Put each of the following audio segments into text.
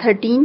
13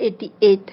88।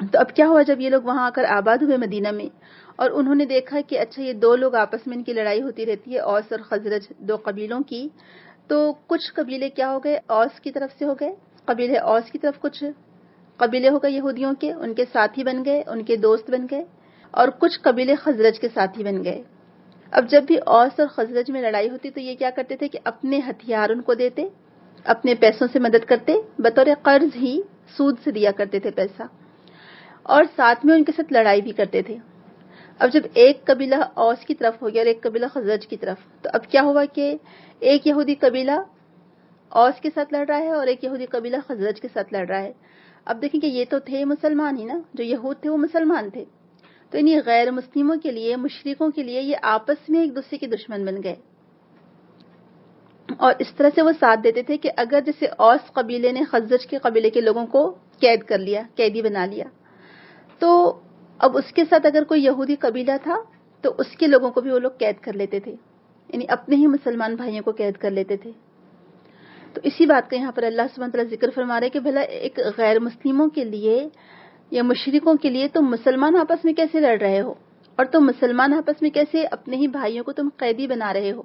تو اب کیا ہوا، جب یہ لوگ وہاں آ کر آباد ہوئے مدینہ میں، اور انہوں نے دیکھا کہ اچھا یہ دو لوگ آپس میں ان کی لڑائی ہوتی رہتی ہے، اوس اور خزرج، دو قبیلوں کی. تو کچھ قبیلے کیا ہو گئے، اوس کی طرف سے ہو گئے، قبیلے اوس کی طرف کچھ قبیلے ہو گئے یہودیوں کے، ان کے ساتھی بن گئے، ان کے دوست بن گئے، اور کچھ قبیلے خزرج کے ساتھی بن گئے. اب جب بھی اوس اور خزرج میں لڑائی ہوتی تو یہ کیا کرتے تھے کہ اپنے ہتھیار ان کو دیتے، اپنے پیسوں سے مدد کرتے، بطور قرض ہی سود سے دیا کرتے تھے پیسہ، اور ساتھ میں ان کے ساتھ لڑائی بھی کرتے تھے. اب جب ایک قبیلہ اوس کی طرف ہو گیا اور ایک قبیلہ خزرج کی طرف، تو اب کیا ہوا کہ ایک یہودی قبیلہ اوس کے ساتھ لڑ رہا ہے اور ایک یہودی قبیلہ خزرج کے ساتھ لڑ رہا ہے. اب دیکھیں کہ یہ تو تھے مسلمان ہی نا، جو یہود تھے وہ مسلمان تھے، تو انہیں غیر مسلموں کے لیے، مشرکوں کے لیے یہ آپس میں ایک دوسرے کے دشمن بن گئے. اور اس طرح سے وہ ساتھ دیتے تھے کہ اگر جیسے اوس قبیلے نے خزرج کے قبیلے کے لوگوں کو قید کر لیا، قیدی بنا لیا، تو اب اس کے ساتھ اگر کوئی یہودی قبیلہ تھا تو اس کے لوگوں کو بھی وہ لوگ قید کر لیتے تھے، یعنی اپنے ہی مسلمان بھائیوں کو قید کر لیتے تھے. تو اسی بات کا یہاں پر اللہ سبحانہ تعالیٰ ذکر فرما رہے کہ بھلا ایک غیر مسلموں کے لیے یا مشرکوں کے لیے تم مسلمان آپس میں کیسے لڑ رہے ہو، اور تم مسلمان آپس میں کیسے اپنے ہی بھائیوں کو تم قیدی بنا رہے ہو،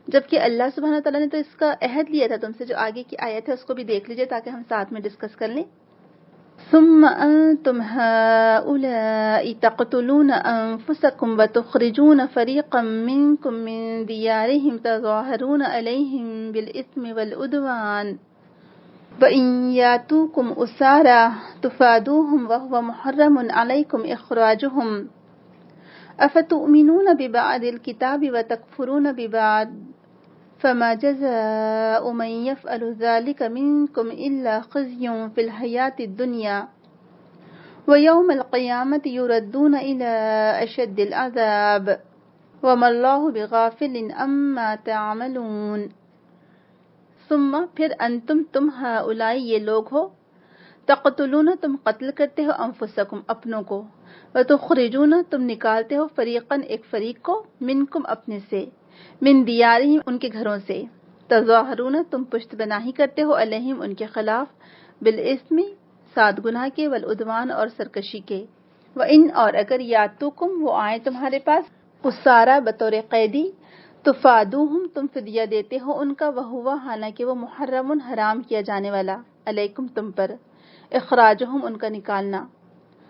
جبکہ اللہ سبحانہ تعالیٰ نے تو اس کا عہد لیا تھا تم سے. جو آگے کی آیت ہے اس کو بھی دیکھ لیجئے تاکہ ہم ساتھ میں ڈسکس کر لیں. ثم أنتم هؤلاء تقتلون أنفسكم وتخرجون فريقا منكم من ديارهم تظاهرون عليهم بالإثم والعدوان وإن يأتوكم أسارى تفادوهم وهو محرم عليكم إخراجهم أفتؤمنون ببعض الكتاب وتكفرون ببعض فما جزاء من يفعل ذلك منكم إلا خزي في الحياة الدنيا ويوم القيامة يردون إلى أشد العذاب وما الله بغافل عما تعملون. ثم پھر انتم تم ہؤلاء یہ لوگ ہو، تقتلون تم قتل کرتے ہو، انفسکم اپنوں کو، وتخرجون تم نکالتے ہو، فریقاً ایک فریق کو، منکم اپنے سے، من دیارہم ان کے گھروں سے، تظاہرون تم پشت بناہی کرتے ہو، علیہم ان کے خلاف، بالاسم سات گناہ کے، والعدوان اور سرکشی کے، وَإِنْ اور اگر یاتوکم وہ آئیں تمہارے پاس، اسارا بطور قیدی، تفادوہم تم فدیہ دیتے ہو ان کا، وہوا حالانکہ وہ محرم حرام کیا جانے والا، علیکم تم پر، اخراجہم ان کا نکالنا.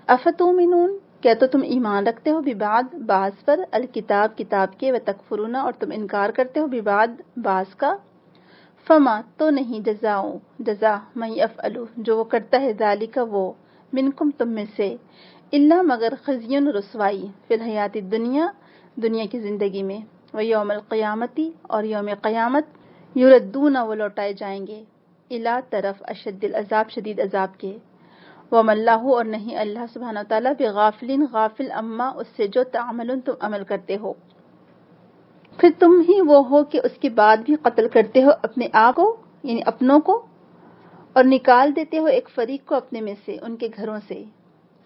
افتؤمنون کیا تو تم ایمان رکھتے ہو، ببعض بعض پر، الکتاب کتاب کے، وتکفرون اور تم انکار کرتے ہو، ببعض بعض کا، فما تو نہیں جزا من یفعل جو وہ کرتا ہے، ذالک وہ، منکم تم میں سے، الا مگر خزی رسوائی، فی الحیات الدنیا دنیا کی زندگی میں، ویوم القیامتی اور یوم قیامت، یردون وہ لوٹائے جائیں گے، الا طرف اشد العذاب شدید عذاب کے، وَمَا اللَّهُ اور نہیں اللہ سبحانہ وتعالیٰ بغافل غافل اما اس سے جو تعملون تم عمل کرتے ہو. پھر تم ہی وہ ہو کہ اس کے بعد بھی قتل کرتے ہو اپنے آپ کو، یعنی اپنوں کو، اور نکال دیتے ہو ایک فریق کو اپنے میں سے، ان کے گھروں سے،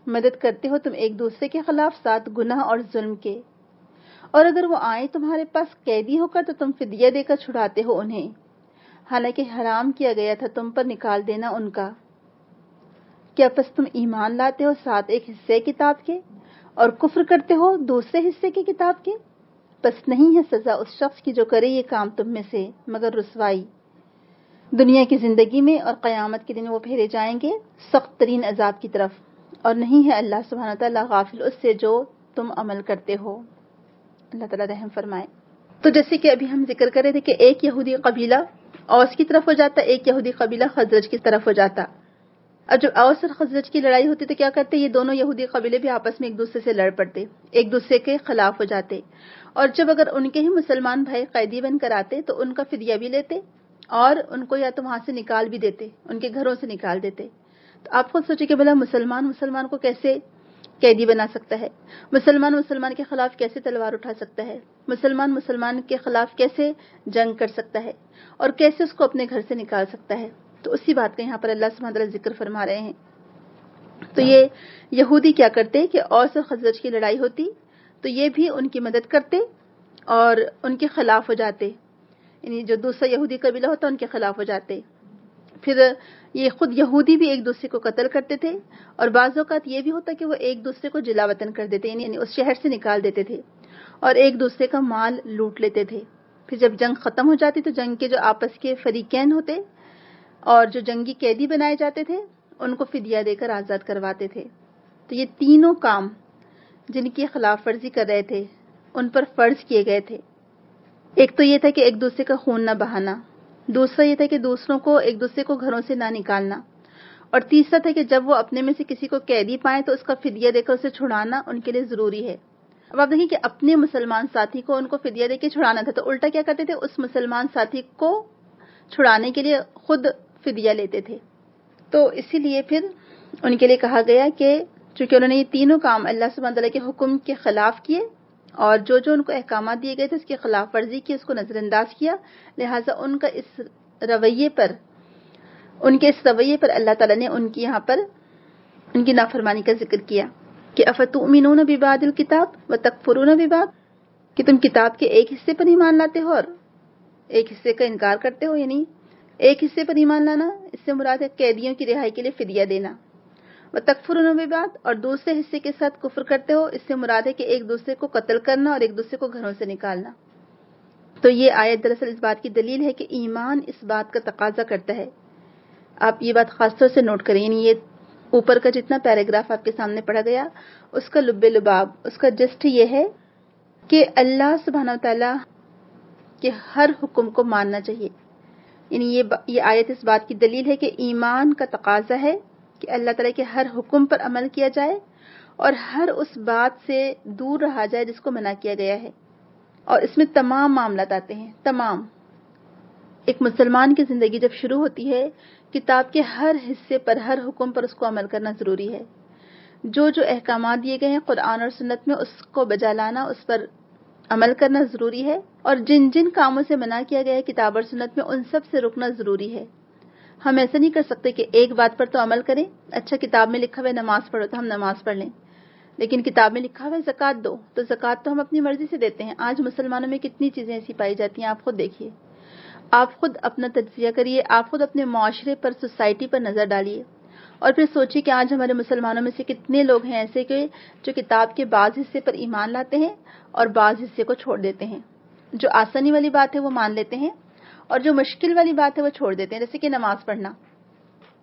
مدد کرتے ہو تم ایک دوسرے کے خلاف سات گناہ اور ظلم کے، اور اگر وہ آئیں تمہارے پاس قیدی ہو کر تو تم فدیہ دے کر چھڑاتے ہو انہیں، حالانکہ حرام کیا گیا تھا تم پر نکال دینا ان کا. کیا پس تم ایمان لاتے ہو ساتھ ایک حصے کتاب کے اور کفر کرتے ہو دوسرے حصے کی کتاب کے؟ پس نہیں ہے سزا اس شخص کی جو کرے یہ کام تم میں سے مگر رسوائی دنیا کی زندگی میں، اور قیامت کے دن وہ پھیرے جائیں گے سخت ترین عذاب کی طرف، اور نہیں ہے اللہ سبحانہ تعالیٰ غافل اس سے جو تم عمل کرتے ہو. اللہ تعالیٰ رحم فرمائے. تو جیسے کہ ابھی ہم ذکر کر رہے تھے کہ ایک یہودی قبیلہ اوس کی طرف ہو جاتا، ایک یہودی قبیلہ خزرج کی طرف ہو جاتا. اب جب اوس اور خزرج کی لڑائی ہوتی تو کیا کرتے، یہ دونوں یہودی قبیلے بھی آپس میں ایک دوسرے سے لڑ پڑتے، ایک دوسرے کے خلاف ہو جاتے، اور جب اگر ان کے ہی مسلمان بھائی قیدی بن کر آتے تو ان کا فدیہ بھی لیتے اور ان کو یا تو وہاں سے نکال بھی دیتے، ان کے گھروں سے نکال دیتے. تو آپ خود سوچیں کہ بھلا مسلمان کو کیسے قیدی بنا سکتا ہے، مسلمان کے خلاف کیسے تلوار اٹھا سکتا ہے، مسلمان کے خلاف کیسے جنگ کر سکتا ہے، اور کیسے اس کو اپنے گھر سے نکال سکتا ہے. تو اسی بات کا یہاں پر اللہ سبحانہ وتعالیٰ ذکر فرما رہے ہیں. تو یہ یہودی کیا کرتے کہ اوس اور خزرج کی لڑائی ہوتی تو یہ بھی ان کی مدد کرتے اور ان کے خلاف ہو جاتے، یعنی جو دوسرا یہودی قبیلہ ہوتا ان کے خلاف ہو جاتے. پھر یہ خود یہودی بھی ایک دوسرے کو قتل کرتے تھے، اور بعض اوقات یہ بھی ہوتا کہ وہ ایک دوسرے کو جلا وطن کر دیتے، یعنی اس شہر سے نکال دیتے تھے اور ایک دوسرے کا مال لوٹ لیتے تھے۔ پھر جب جنگ ختم ہو جاتی تو جنگ کے جو آپس کے فریقین ہوتے اور جو جنگی قیدی بنائے جاتے تھے ان کو فدیہ دے کر آزاد کرواتے تھے۔ تو یہ تینوں کام جن کی خلاف ورزی کر رہے تھے ان پر فرض کیے گئے تھے۔ ایک تو یہ تھا کہ ایک دوسرے کا خون نہ بہانا، دوسرا یہ تھا کہ دوسروں کو ایک دوسرے کو گھروں سے نہ نکالنا، اور تیسرا تھا کہ جب وہ اپنے میں سے کسی کو قیدی پائیں تو اس کا فدیہ دے کر اسے چھڑانا ان کے لیے ضروری ہے۔ اب آپ دیکھیں کہ اپنے مسلمان ساتھی کو ان کو فدیہ دے کے چھڑانا تھا، تو الٹا کیا کرتے تھے، اس مسلمان ساتھی کو چھڑانے کے لیے خود فدیہ لیتے تھے۔ تو اسی لیے پھر ان کے لیے کہا گیا کہ چونکہ انہوں نے یہ تینوں کام اللہ سبحانہ تعالیٰ کے حکم کے خلاف کیے اور جو جو ان کو احکامات دیے گئے تھے اس کی خلاف ورزی کی، اس کو نظر انداز کیا، لہٰذا ان کے اس رویے پر اللہ تعالیٰ نے ان کی یہاں پر ان کی نافرمانی کا ذکر کیا کہ افتؤمنون ببعض الکتاب وتکفرون ببعض، کہ تم کتاب کے ایک حصے پر ایمان لاتے ہو اور ایک حصے کا انکار کرتے ہو، یعنی ایک حصے پر ایمان لانا اس سے مراد ہے قیدیوں کی رہائی کے لیے فدیہ دینا، وتکفرون ببعض، اور دوسرے حصے کے ساتھ کفر کرتے ہو، اس سے مراد ہے کہ ایک دوسرے کو قتل کرنا اور ایک دوسرے کو گھروں سے نکالنا۔ تو یہ آیت دراصل اس بات کی دلیل ہے کہ ایمان اس بات کا تقاضا کرتا ہے، آپ یہ بات خاص طور سے نوٹ کریں، یعنی یہ اوپر کا جتنا پیراگراف آپ کے سامنے پڑھا گیا اس کا لب لباب، اس کا جسٹ یہ ہے کہ اللہ سبحانہ وتعالیٰ کے ہر حکم کو ماننا چاہیے، یعنی یہ آیت اس بات کی دلیل ہے کہ ایمان کا تقاضا ہے کہ اللہ تعالیٰ کے ہر حکم پر عمل کیا جائے اور ہر اس بات سے دور رہا جائے جس کو منع کیا گیا ہے، اور اس میں تمام معاملات آتے ہیں، تمام۔ ایک مسلمان کی زندگی جب شروع ہوتی ہے کتاب کے ہر حصے پر، ہر حکم پر اس کو عمل کرنا ضروری ہے، جو جو احکامات دیے گئے ہیں قرآن اور سنت میں اس کو بجا لانا، اس پر عمل کرنا ضروری ہے، اور جن جن کاموں سے منع کیا گیا ہے کتاب اور سنت میں ان سب سے رکنا ضروری ہے۔ ہم ایسا نہیں کر سکتے کہ ایک بات پر تو عمل کریں، اچھا کتاب میں لکھا ہوا ہے نماز پڑھو تو ہم نماز پڑھ لیں، لیکن کتاب میں لکھا ہوا ہے زکوٰۃ دو تو زکوٰۃ تو ہم اپنی مرضی سے دیتے ہیں۔ آج مسلمانوں میں کتنی چیزیں ایسی پائی جاتی ہیں، آپ خود دیکھیے، آپ خود اپنا تجزیہ کریے، آپ خود اپنے معاشرے پر، سوسائٹی پر نظر ڈالیے اور پھر سوچیے کہ آج ہمارے مسلمانوں میں سے کتنے لوگ ہیں ایسے کہ جو کتاب کے بعض حصے پر ایمان لاتے ہیں اور بعض حصے کو چھوڑ دیتے ہیں، جو آسانی والی بات ہے وہ مان لیتے ہیں اور جو مشکل والی بات ہے وہ چھوڑ دیتے ہیں، جیسے کہ نماز پڑھنا۔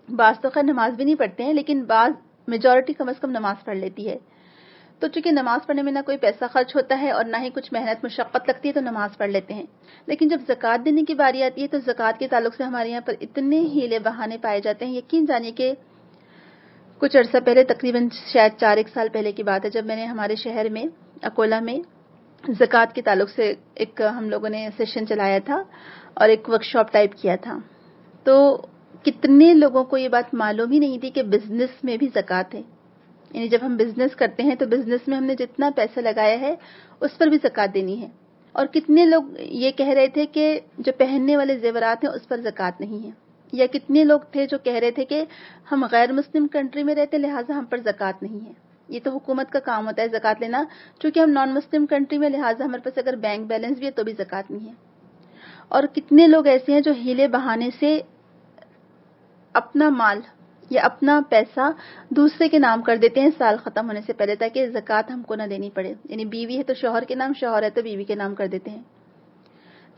بعض تو خیر نماز بھی نہیں پڑھتے ہیں لیکن بعض میجورٹی کم از کم نماز پڑھ لیتی ہے، تو چونکہ نماز پڑھنے میں نہ کوئی پیسہ خرچ ہوتا ہے اور نہ ہی کچھ محنت مشقت لگتی ہے تو نماز پڑھ لیتے ہیں، لیکن جب زکوٰۃ دینے کی باری آتی ہے تو زکوٰۃ کے تعلق سے ہمارے یہاں پر اتنے ہیلے بہانے پائے جاتے ہیں۔ یقین جانیے کہ کچھ عرصہ پہلے، تقریباً شاید 4-1 سال پہلے کی بات ہے، جب میں نے ہمارے شہر میں اکولہ میں زکوٰۃ کے تعلق سے ایک ہم لوگوں نے سیشن چلایا تھا اور ایک ورکشاپ ٹائپ کیا تھا، تو کتنے لوگوں کو یہ بات معلوم ہی نہیں تھی کہ بزنس میں بھی زکوٰۃ ہے، یعنی جب ہم بزنس کرتے ہیں تو بزنس میں ہم نے جتنا پیسہ لگایا ہے اس پر بھی زکوٰۃ دینی ہے، اور کتنے لوگ یہ کہہ رہے تھے کہ جو پہننے والے زیورات ہیں اس پر زکوٰۃ نہیں ہے، یا کتنے لوگ تھے جو کہہ رہے تھے کہ ہم غیر مسلم کنٹری میں رہتے لہٰذا ہم پر زکوٰۃ نہیں ہے۔ یہ تو حکومت کا کام ہوتا ہے زکوٰۃ لینا، چونکہ ہم نان مسلم کنٹری میں لہٰذا ہمارے پاس اگر بینک بیلنس بھی ہے تو بھی زکوٰۃ نہیں ہے۔ اور کتنے لوگ ایسے ہیں جو ہیلے بہانے سے اپنا مال یا اپنا پیسہ دوسرے کے نام کر دیتے ہیں سال ختم ہونے سے پہلے تاکہ زکوٰۃ ہم کو نہ دینی پڑے، یعنی بیوی ہے تو شوہر کے نام، شوہر ہے تو بیوی کے نام کر دیتے ہیں۔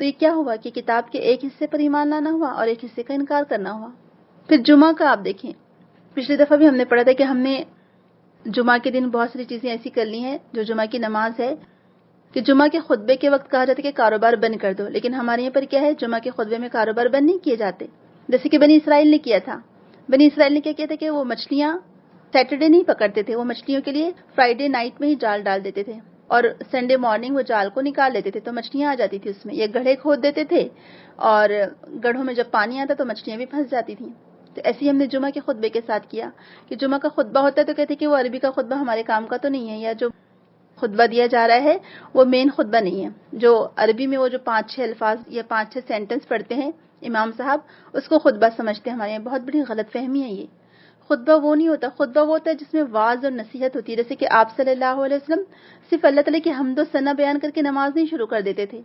تو یہ کیا ہوا کہ کتاب کے ایک حصے پر ایمان لانا ہوا اور ایک حصے کا انکار کرنا ہوا۔ پھر جمعہ کا آپ دیکھیں، پچھلی دفعہ بھی ہم نے پڑھا تھا کہ ہم نے جمعہ کے دن بہت ساری چیزیں ایسی کر لی ہیں، جو جمعہ کی نماز ہے کہ جمعہ کے خطبے کے وقت کہا جاتا ہے کہ کاروبار بند کر دو، لیکن ہمارے یہاں پر کیا ہے، جمعہ کے خطبے میں کاروبار بند نہیں کیے جاتے، جیسے کہ بنی اسرائیل نے کیا تھا۔ بنی اسرائیل نے کیا کیا تھا کہ وہ مچھلیاں سیٹرڈے نہیں پکڑتے تھے، وہ مچھلیوں کے لیے فرائیڈے نائٹ میں ہی جال ڈال دیتے تھے اور سنڈے مارننگ وہ جال کو نکال لیتے تھے تو مچھلیاں آ جاتی تھی اس میں، یا گڑھے کھود دیتے تھے اور گڑھوں میں جب پانی آتا تو مچھلیاں بھی پھنس جاتی تھیں۔ تو ایسے ہی ہم نے جمعہ کے خطبے کے ساتھ کیا کہ جمعہ کا خطبہ ہوتا ہے تو کہتے ہیں کہ وہ عربی کا خطبہ ہمارے کام کا تو نہیں ہے، یا جو خطبہ دیا جا رہا ہے وہ مین خطبہ نہیں ہے، جو عربی میں وہ جو 5-6 الفاظ یا 5-6 سینٹنس پڑھتے ہیں امام صاحب اس کو خطبہ سمجھتے ہیں ہمارے یہاں۔ بہت بڑی غلط فہمی ہے یہ، خطبہ وہ نہیں ہوتا، خطبہ وہ ہوتا ہے جس میں واعظ اور نصیحت ہوتی ہے، جیسے کہ آپ صلی اللہ علیہ وسلم صرف اللہ تعالیٰ کی حمد و ثنا بیان کر کے نماز نہیں شروع کر دیتے تھے،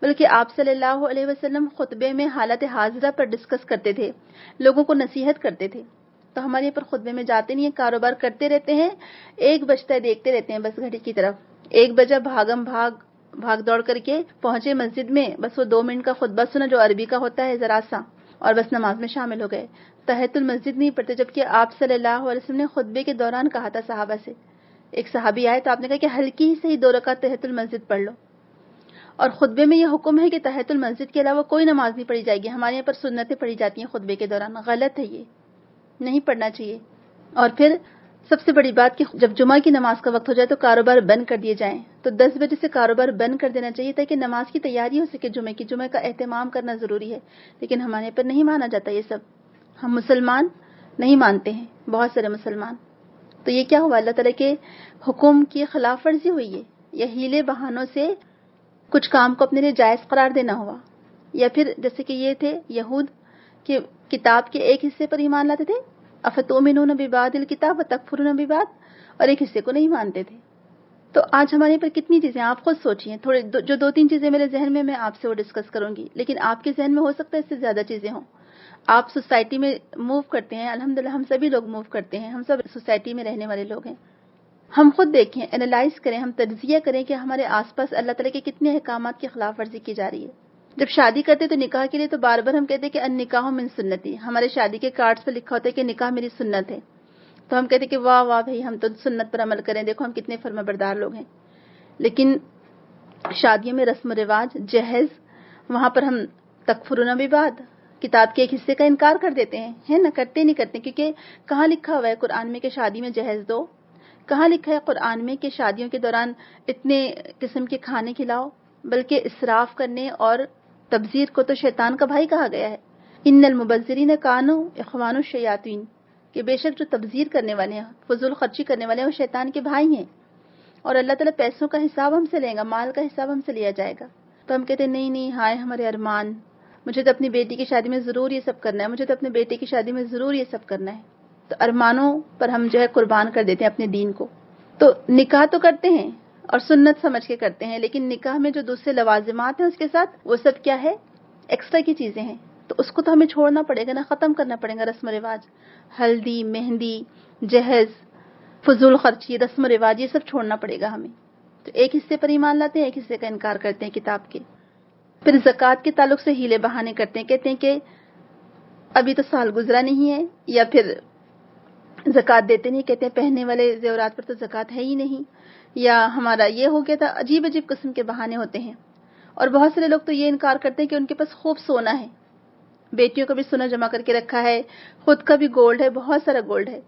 بلکہ آپ صلی اللہ علیہ وسلم خطبے میں حالت حاضرہ پر ڈسکس کرتے تھے، لوگوں کو نصیحت کرتے تھے۔ تو ہمارے یہاں پر خطبے میں جاتے نہیں ہیں، کاروبار کرتے رہتے ہیں، 1 بجتا ہے دیکھتے رہتے ہیں بس گھڑی کی طرف، 1 بجا بھاگ دوڑ کر کے پہنچے مسجد میں، بس وہ 2 منٹ کا خطبہ سنا جو عربی کا ہوتا ہے ذرا سا، اور بس نماز میں شامل ہو گئے، تحیۃ المسجد نہیں پڑھتے، جبکہ آپ صلی اللہ علیہ وسلم نے خطبے کے دوران کہا تھا صحابہ سے، ایک صحابی آئے تو آپ نے کہا کہ ہلکی ہی صحیح 2 رکعت تحیۃ المسجد پڑھ لو، اور خطبے میں یہ حکم ہے کہ تحیۃ المسجد کے علاوہ کوئی نماز نہیں پڑھی جائے گی۔ ہمارے یہاں پر سنتیں پڑھی جاتی ہیں خطبے کے دوران، غلط ہے، یہ نہیں پڑھنا چاہیے۔ اور پھر سب سے بڑی بات کہ جب جمعہ کی نماز کا وقت ہو جائے تو کاروبار بند کر دیے جائیں، تو 10 بجے سے کاروبار بند کر دینا چاہیے تاکہ نماز کی تیاری ہو سکے، جمعہ کا اہتمام کرنا ضروری ہے، لیکن ہمارے یہاں پر نہیں مانا جاتا یہ سب، ہم مسلمان نہیں مانتے ہیں، بہت سارے مسلمان۔ تو یہ کیا ہوا؟ اللہ تعالیٰ کے حکم کی خلاف ورزی ہوئی ہے، یا ہیلے بہانوں سے کچھ کام کو اپنے لیے جائز قرار دینا ہوا، یا پھر جیسے کہ یہ تھے یہود کہ کتاب کے ایک حصے پر ایمان لاتے تھے، افتؤمنون ببعض الکتاب وتکفرون ببعض، اور ایک حصے کو نہیں مانتے تھے۔ تو آج ہمارے پر کتنی چیزیں، آپ خود سوچئے، جو 2-3 چیزیں میرے ذہن میں آپ سے وہ ڈسکس کروں گی، لیکن آپ کے ذہن میں ہو سکتا ہے اس سے زیادہ چیزیں ہوں۔ آپ سوسائٹی میں موو کرتے ہیں، الحمدللہ ہم سبھی لوگ موو کرتے ہیں، ہم سب سوسائٹی میں رہنے والے لوگ ہیں۔ ہم خود دیکھیں، انالائز کریں، ہم تجزیہ کریں کہ ہمارے آس پاس اللہ تعالیٰ کے کتنے احکامات کی خلاف ورزی کی جا رہی ہے۔ جب شادی کرتے تو نکاح کے لیے تو بار بار ہم کہتے ہیں کہ النکاح من سنتی، ہمارے شادی کے کارڈز پہ لکھا ہوتا ہے کہ نکاح میری سنت ہے، تو ہم کہتے ہیں کہ واہ واہ بھائی ہم تو سنت پر عمل کریں، دیکھو ہم کتنے فرما بردار لوگ ہیں۔ لیکن شادیوں میں رسم و رواج، جہیز، وہاں پر ہم تکفرون ببعض، کتاب کے ایک حصے کا انکار کر دیتے ہیں، ہے نا؟ کرتے نہیں کرتے، کیونکہ کہاں لکھا ہوا ہے قرآن میں کہ شادی میں جہیز دو؟ کہاں لکھا ہے قرآن میں کہ شادیوں کے دوران اتنے قسم کے کھانے کھلاؤ؟ بلکہ اسراف کرنے اور تبذیر کو تو شیطان کا بھائی کہا گیا ہے، ان المبذرین کانوا اخوان الشیاطین، کہ بے شک جو تبذیر کرنے والے ہیں، فضول خرچی کرنے والے ہیں، وہ شیطان کے بھائی ہیں، اور اللہ تعالیٰ پیسوں کا حساب ہم سے لے گا، مال کا حساب ہم سے لیا جائے گا۔ تو ہم کہتے ہیں نہیں ہائے ہمارے ارمان، مجھے تو اپنی بیٹی کی شادی میں ضرور یہ سب کرنا ہے، مجھے تو اپنے بیٹے کی شادی میں ضرور یہ سب کرنا ہے۔ تو ارمانوں پر ہم قربان کر دیتے ہیں اپنے دین کو۔ تو نکاح تو کرتے ہیں اور سنت سمجھ کے کرتے ہیں، لیکن نکاح میں جو دوسرے لوازمات ہیں اس کے ساتھ، وہ سب کیا ہے؟ ایکسٹرا کی چیزیں ہیں، تو اس کو تو ہمیں چھوڑنا پڑے گا نا، ختم کرنا پڑے گا۔ رسم و رواج، ہلدی، مہندی، جہیز، فضول خرچی، رسم و رواج، یہ سب چھوڑنا پڑے گا ہمیں۔ تو ایک حصے پر ایمان لاتے ہیں، ایک حصے کا انکار کرتے ہیں کتاب کے۔ پھر زکوٰۃ کے تعلق سے ہیلے بہانے کرتے ہیں، کہتے ہیں کہ ابھی تو سال گزرا نہیں ہے، یا پھر زکوٰۃ دیتے نہیں، کہتے ہیں پہننے والے زیورات پر تو زکوٰۃ ہے ہی نہیں، یا ہمارا یہ ہو گیا تھا، عجیب عجیب قسم کے بہانے ہوتے ہیں۔ اور بہت سارے لوگ تو یہ انکار کرتے ہیں کہ ان کے پاس خوب سونا ہے، بیٹیوں کا بھی سونا جمع کر کے رکھا ہے، خود کا بھی گولڈ ہے، بہت سارا گولڈ ہے،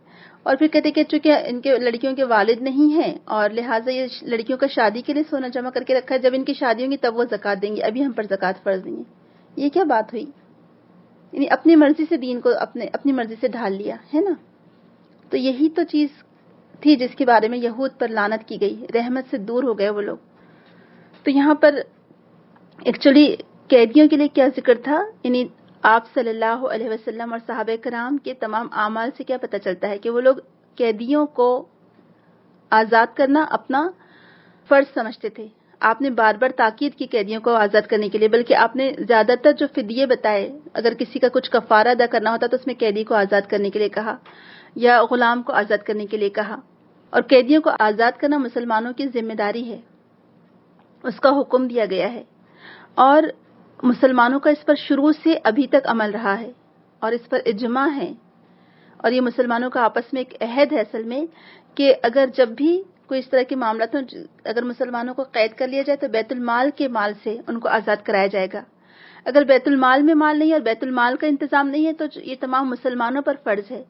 اور پھر کہتے ہیں کہ چونکہ ان کے لڑکیوں کے والد نہیں ہیں اور لہٰذا یہ لڑکیوں کا شادی کے لیے سونا جمع کر کے رکھا ہے، جب ان کی شادی ہوں گی تب وہ زکوٰۃ دیں گے، ابھی ہم پر زکوٰۃ فرض نہیں ہے۔ یہ کیا بات ہوئی؟ یعنی اپنی مرضی سے دین کو اپنی مرضی سے ڈھال لیا ہے نا۔ تو یہی تو چیز تھی جس کے بارے میں یہود پر لعنت کی گئی، رحمت سے دور ہو گئے وہ لوگ۔ تو یہاں پر ایکچولی قیدیوں کے لیے کیا ذکر تھا؟ یعنی آپ صلی اللہ علیہ وسلم اور صحابہ کرام کے تمام اعمال سے کیا پتہ چلتا ہے کہ وہ لوگ قیدیوں کو آزاد کرنا اپنا فرض سمجھتے تھے۔ آپ نے بار بار تاکید کی قیدیوں کو آزاد کرنے کے لیے، بلکہ آپ نے زیادہ تر جو فدیے بتائے، اگر کسی کا کچھ کفارہ ادا کرنا ہوتا تو اس میں قیدی کو آزاد کرنے کے لیے کہا، یا غلام کو آزاد کرنے کے لیے کہا۔ اور قیدیوں کو آزاد کرنا مسلمانوں کی ذمہ داری ہے، اس کا حکم دیا گیا ہے، اور مسلمانوں کا اس پر شروع سے ابھی تک عمل رہا ہے، اور اس پر اجماع ہے، اور یہ مسلمانوں کا آپس میں ایک عہد ہے اصل میں، کہ اگر جب بھی کوئی اس طرح کے معاملات ہوں، اگر مسلمانوں کو قید کر لیا جائے تو بیت المال کے مال سے ان کو آزاد کرایا جائے گا۔ اگر بیت المال میں مال نہیں ہے اور بیت المال کا انتظام نہیں ہے تو یہ تمام مسلمانوں پر فرض ہے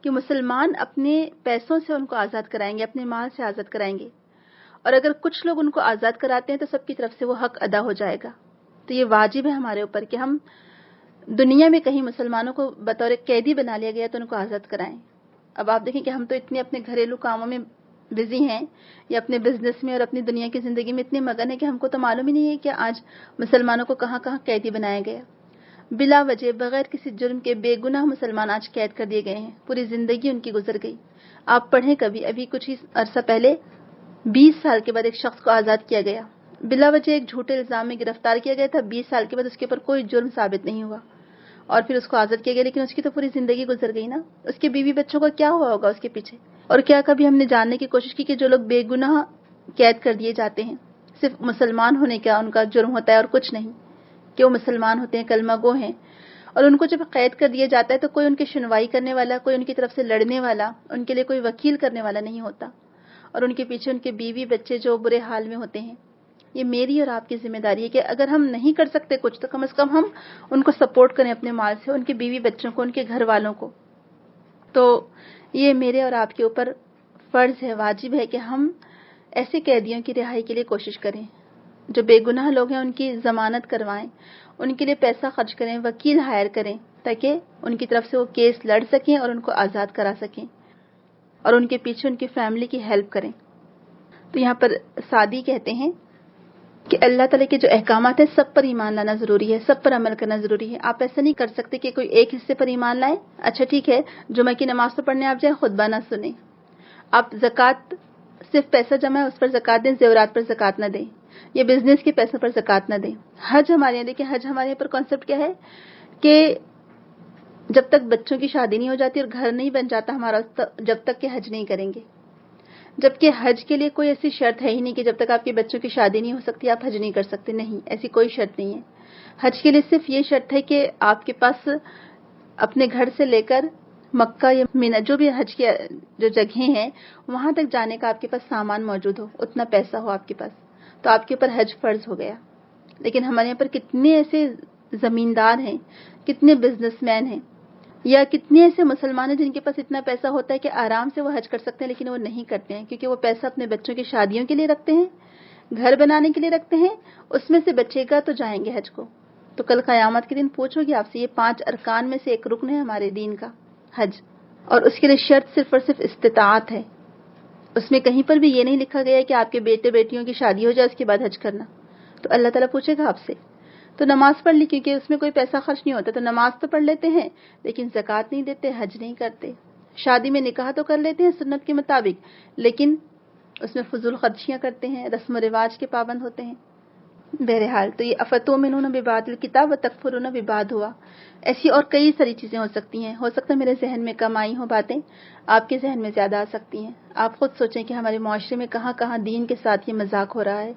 کہ مسلمان اپنے پیسوں سے ان کو آزاد کرائیں گے، اپنے مال سے آزاد کرائیں گے، اور اگر کچھ لوگ ان کو آزاد کراتے ہیں تو سب کی طرف سے وہ حق ادا ہو جائے گا۔ تو یہ واجب ہے ہمارے اوپر کہ ہم دنیا میں کہیں مسلمانوں کو بطور قیدی بنا لیا گیا تو ان کو آزاد کرائیں۔ اب آپ دیکھیں کہ ہم تو اتنے اپنے گھریلو کاموں میں بزی ہیں، یا اپنے بزنس میں اور اپنی دنیا کی زندگی میں اتنے مگن ہیں کہ ہم کو تو معلوم ہی نہیں ہے کہ آج مسلمانوں کو کہاں کہاں قیدی بنایا گیا۔ بلا وجہ بغیر کسی جرم کے بے گناہ مسلمان آج قید کر دیے گئے ہیں، پوری زندگی ان کی گزر گئی۔ آپ پڑھیں کبھی، ابھی کچھ ہی عرصہ پہلے 20 سال کے بعد ایک شخص کو آزاد کیا گیا، بلا وجہ ایک جھوٹے الزام میں گرفتار کیا گیا تھا، 20 سال کے بعد اس کے اوپر کوئی جرم ثابت نہیں ہوا اور پھر اس کو آزاد کیا گیا، لیکن اس کی تو پوری زندگی گزر گئی نا. اس کے بیوی بچوں کا کیا ہوا ہوگا اس کے پیچھے؟ اور کیا کبھی ہم نے جاننے کی کوشش کی کہ جو لوگ بے گناہ قید کر دیے جاتے ہیں، صرف مسلمان ہونے کا ان کا جرم ہوتا ہے اور کچھ نہیں، کہ وہ مسلمان ہوتے ہیں، کلمہ گو ہیں، اور ان کو جب قید کر دیا جاتا ہے تو کوئی ان کی سنوائی کرنے والا، کوئی ان کی طرف سے لڑنے والا، ان کے لیے کوئی وکیل کرنے والا نہیں ہوتا، اور ان کے پیچھے ان کے بیوی بچے جو برے حال میں ہوتے ہیں. یہ میری اور آپ کی ذمہ داری ہے کہ اگر ہم نہیں کر سکتے کچھ تو کم از کم ہم ان کو سپورٹ کریں اپنے مال سے، ان کے بیوی بچوں کو، ان کے گھر والوں کو. تو یہ میرے اور آپ کے اوپر فرض ہے، واجب ہے کہ ہم ایسے قیدیوں کی رہائی کے لیے کوشش کریں. جو بے گناہ لوگ ہیں ان کی ضمانت کروائیں، ان کے لیے پیسہ خرچ کریں، وکیل ہائر کریں تاکہ ان کی طرف سے وہ کیس لڑ سکیں اور ان کو آزاد کرا سکیں، اور ان کے پیچھے ان کی فیملی کی ہیلپ کریں. تو یہاں پر سعدی کہتے ہیں کہ اللہ تعالیٰ کے جو احکامات ہیں سب پر ایمان لانا ضروری ہے، سب پر عمل کرنا ضروری ہے. آپ ایسا نہیں کر سکتے کہ کوئی ایک حصے پر ایمان لائیں، اچھا ٹھیک ہے جمعہ کی نماز تو پڑھنے آپ جائیں، خطبہ نہ سنیں. آپ زکوٰۃ صرف پیسہ جمع ہے اس پر زکوٰۃ دیں، زیورات پر زکوٰۃ نہ دیں، یا بزنس کے پیسوں پر زکوٰۃ نہ دیں. حج ہمارے یہاں دیکھیں، حج ہمارے یہاں پر کانسیپٹ کیا ہے کہ جب تک بچوں کی شادی نہیں ہو جاتی اور گھر نہیں بن جاتا ہمارا، جب تک کہ حج نہیں کریں گے. جبکہ حج کے لیے کوئی ایسی شرط ہے ہی نہیں کہ جب تک آپ کے بچوں کی شادی نہیں ہو سکتی آپ حج نہیں کر سکتے. نہیں، ایسی کوئی شرط نہیں ہے. حج کے لیے صرف یہ شرط ہے کہ آپ کے پاس اپنے گھر سے لے کر مکہ یا مینا، جو بھی حج کی جو جگہیں ہیں وہاں تک جانے کا آپ کے پاس سامان موجود ہو، اتنا پیسہ ہو آپ کے پاس، تو آپ کے اوپر حج فرض ہو گیا. لیکن ہمارے یہاں پر کتنے ایسے زمیندار ہیں، کتنے بزنس مین ہیں، یا کتنے ایسے مسلمان ہیں جن کے پاس اتنا پیسہ ہوتا ہے کہ آرام سے وہ حج کر سکتے ہیں، لیکن وہ نہیں کرتے ہیں کیونکہ وہ پیسہ اپنے بچوں کی شادیوں کے لیے رکھتے ہیں، گھر بنانے کے لیے رکھتے ہیں، اس میں سے بچے گا تو جائیں گے حج کو. تو کل قیامت کے دن پوچھو گی آپ سے، یہ 5 ارکان میں سے ایک رکن ہے ہمارے دین کا، حج، اور اس کے لیے شرط صرف اور صرف استطاعت ہے. اس میں کہیں پر بھی یہ نہیں لکھا گیا کہ آپ کے بیٹے بیٹیوں کی شادی ہو جائے اس کے بعد حج کرنا. تو اللہ تعالیٰ پوچھے گا آپ سے. تو نماز پڑھ لی کیونکہ اس میں کوئی پیسہ خرچ نہیں ہوتا، تو نماز تو پڑھ لیتے ہیں لیکن زکوٰۃ نہیں دیتے، حج نہیں کرتے. شادی میں نکاح تو کر لیتے ہیں سنت کے مطابق، لیکن اس میں فضول خرچیاں کرتے ہیں، رسم و رواج کے پابند ہوتے ہیں. بہرحال تو یہ افتؤمنون ببعض الکتاب وتکفرون ببعض ہوا. ایسی اور کئی ساری چیزیں ہو سکتی ہیں. ہو سکتا ہے میرے ذہن میں کم آئی ہوں باتیں، آپ کے ذہن میں زیادہ آ سکتی ہیں. آپ خود سوچیں کہ ہمارے معاشرے میں کہاں کہاں دین کے ساتھ یہ مذاق ہو رہا ہے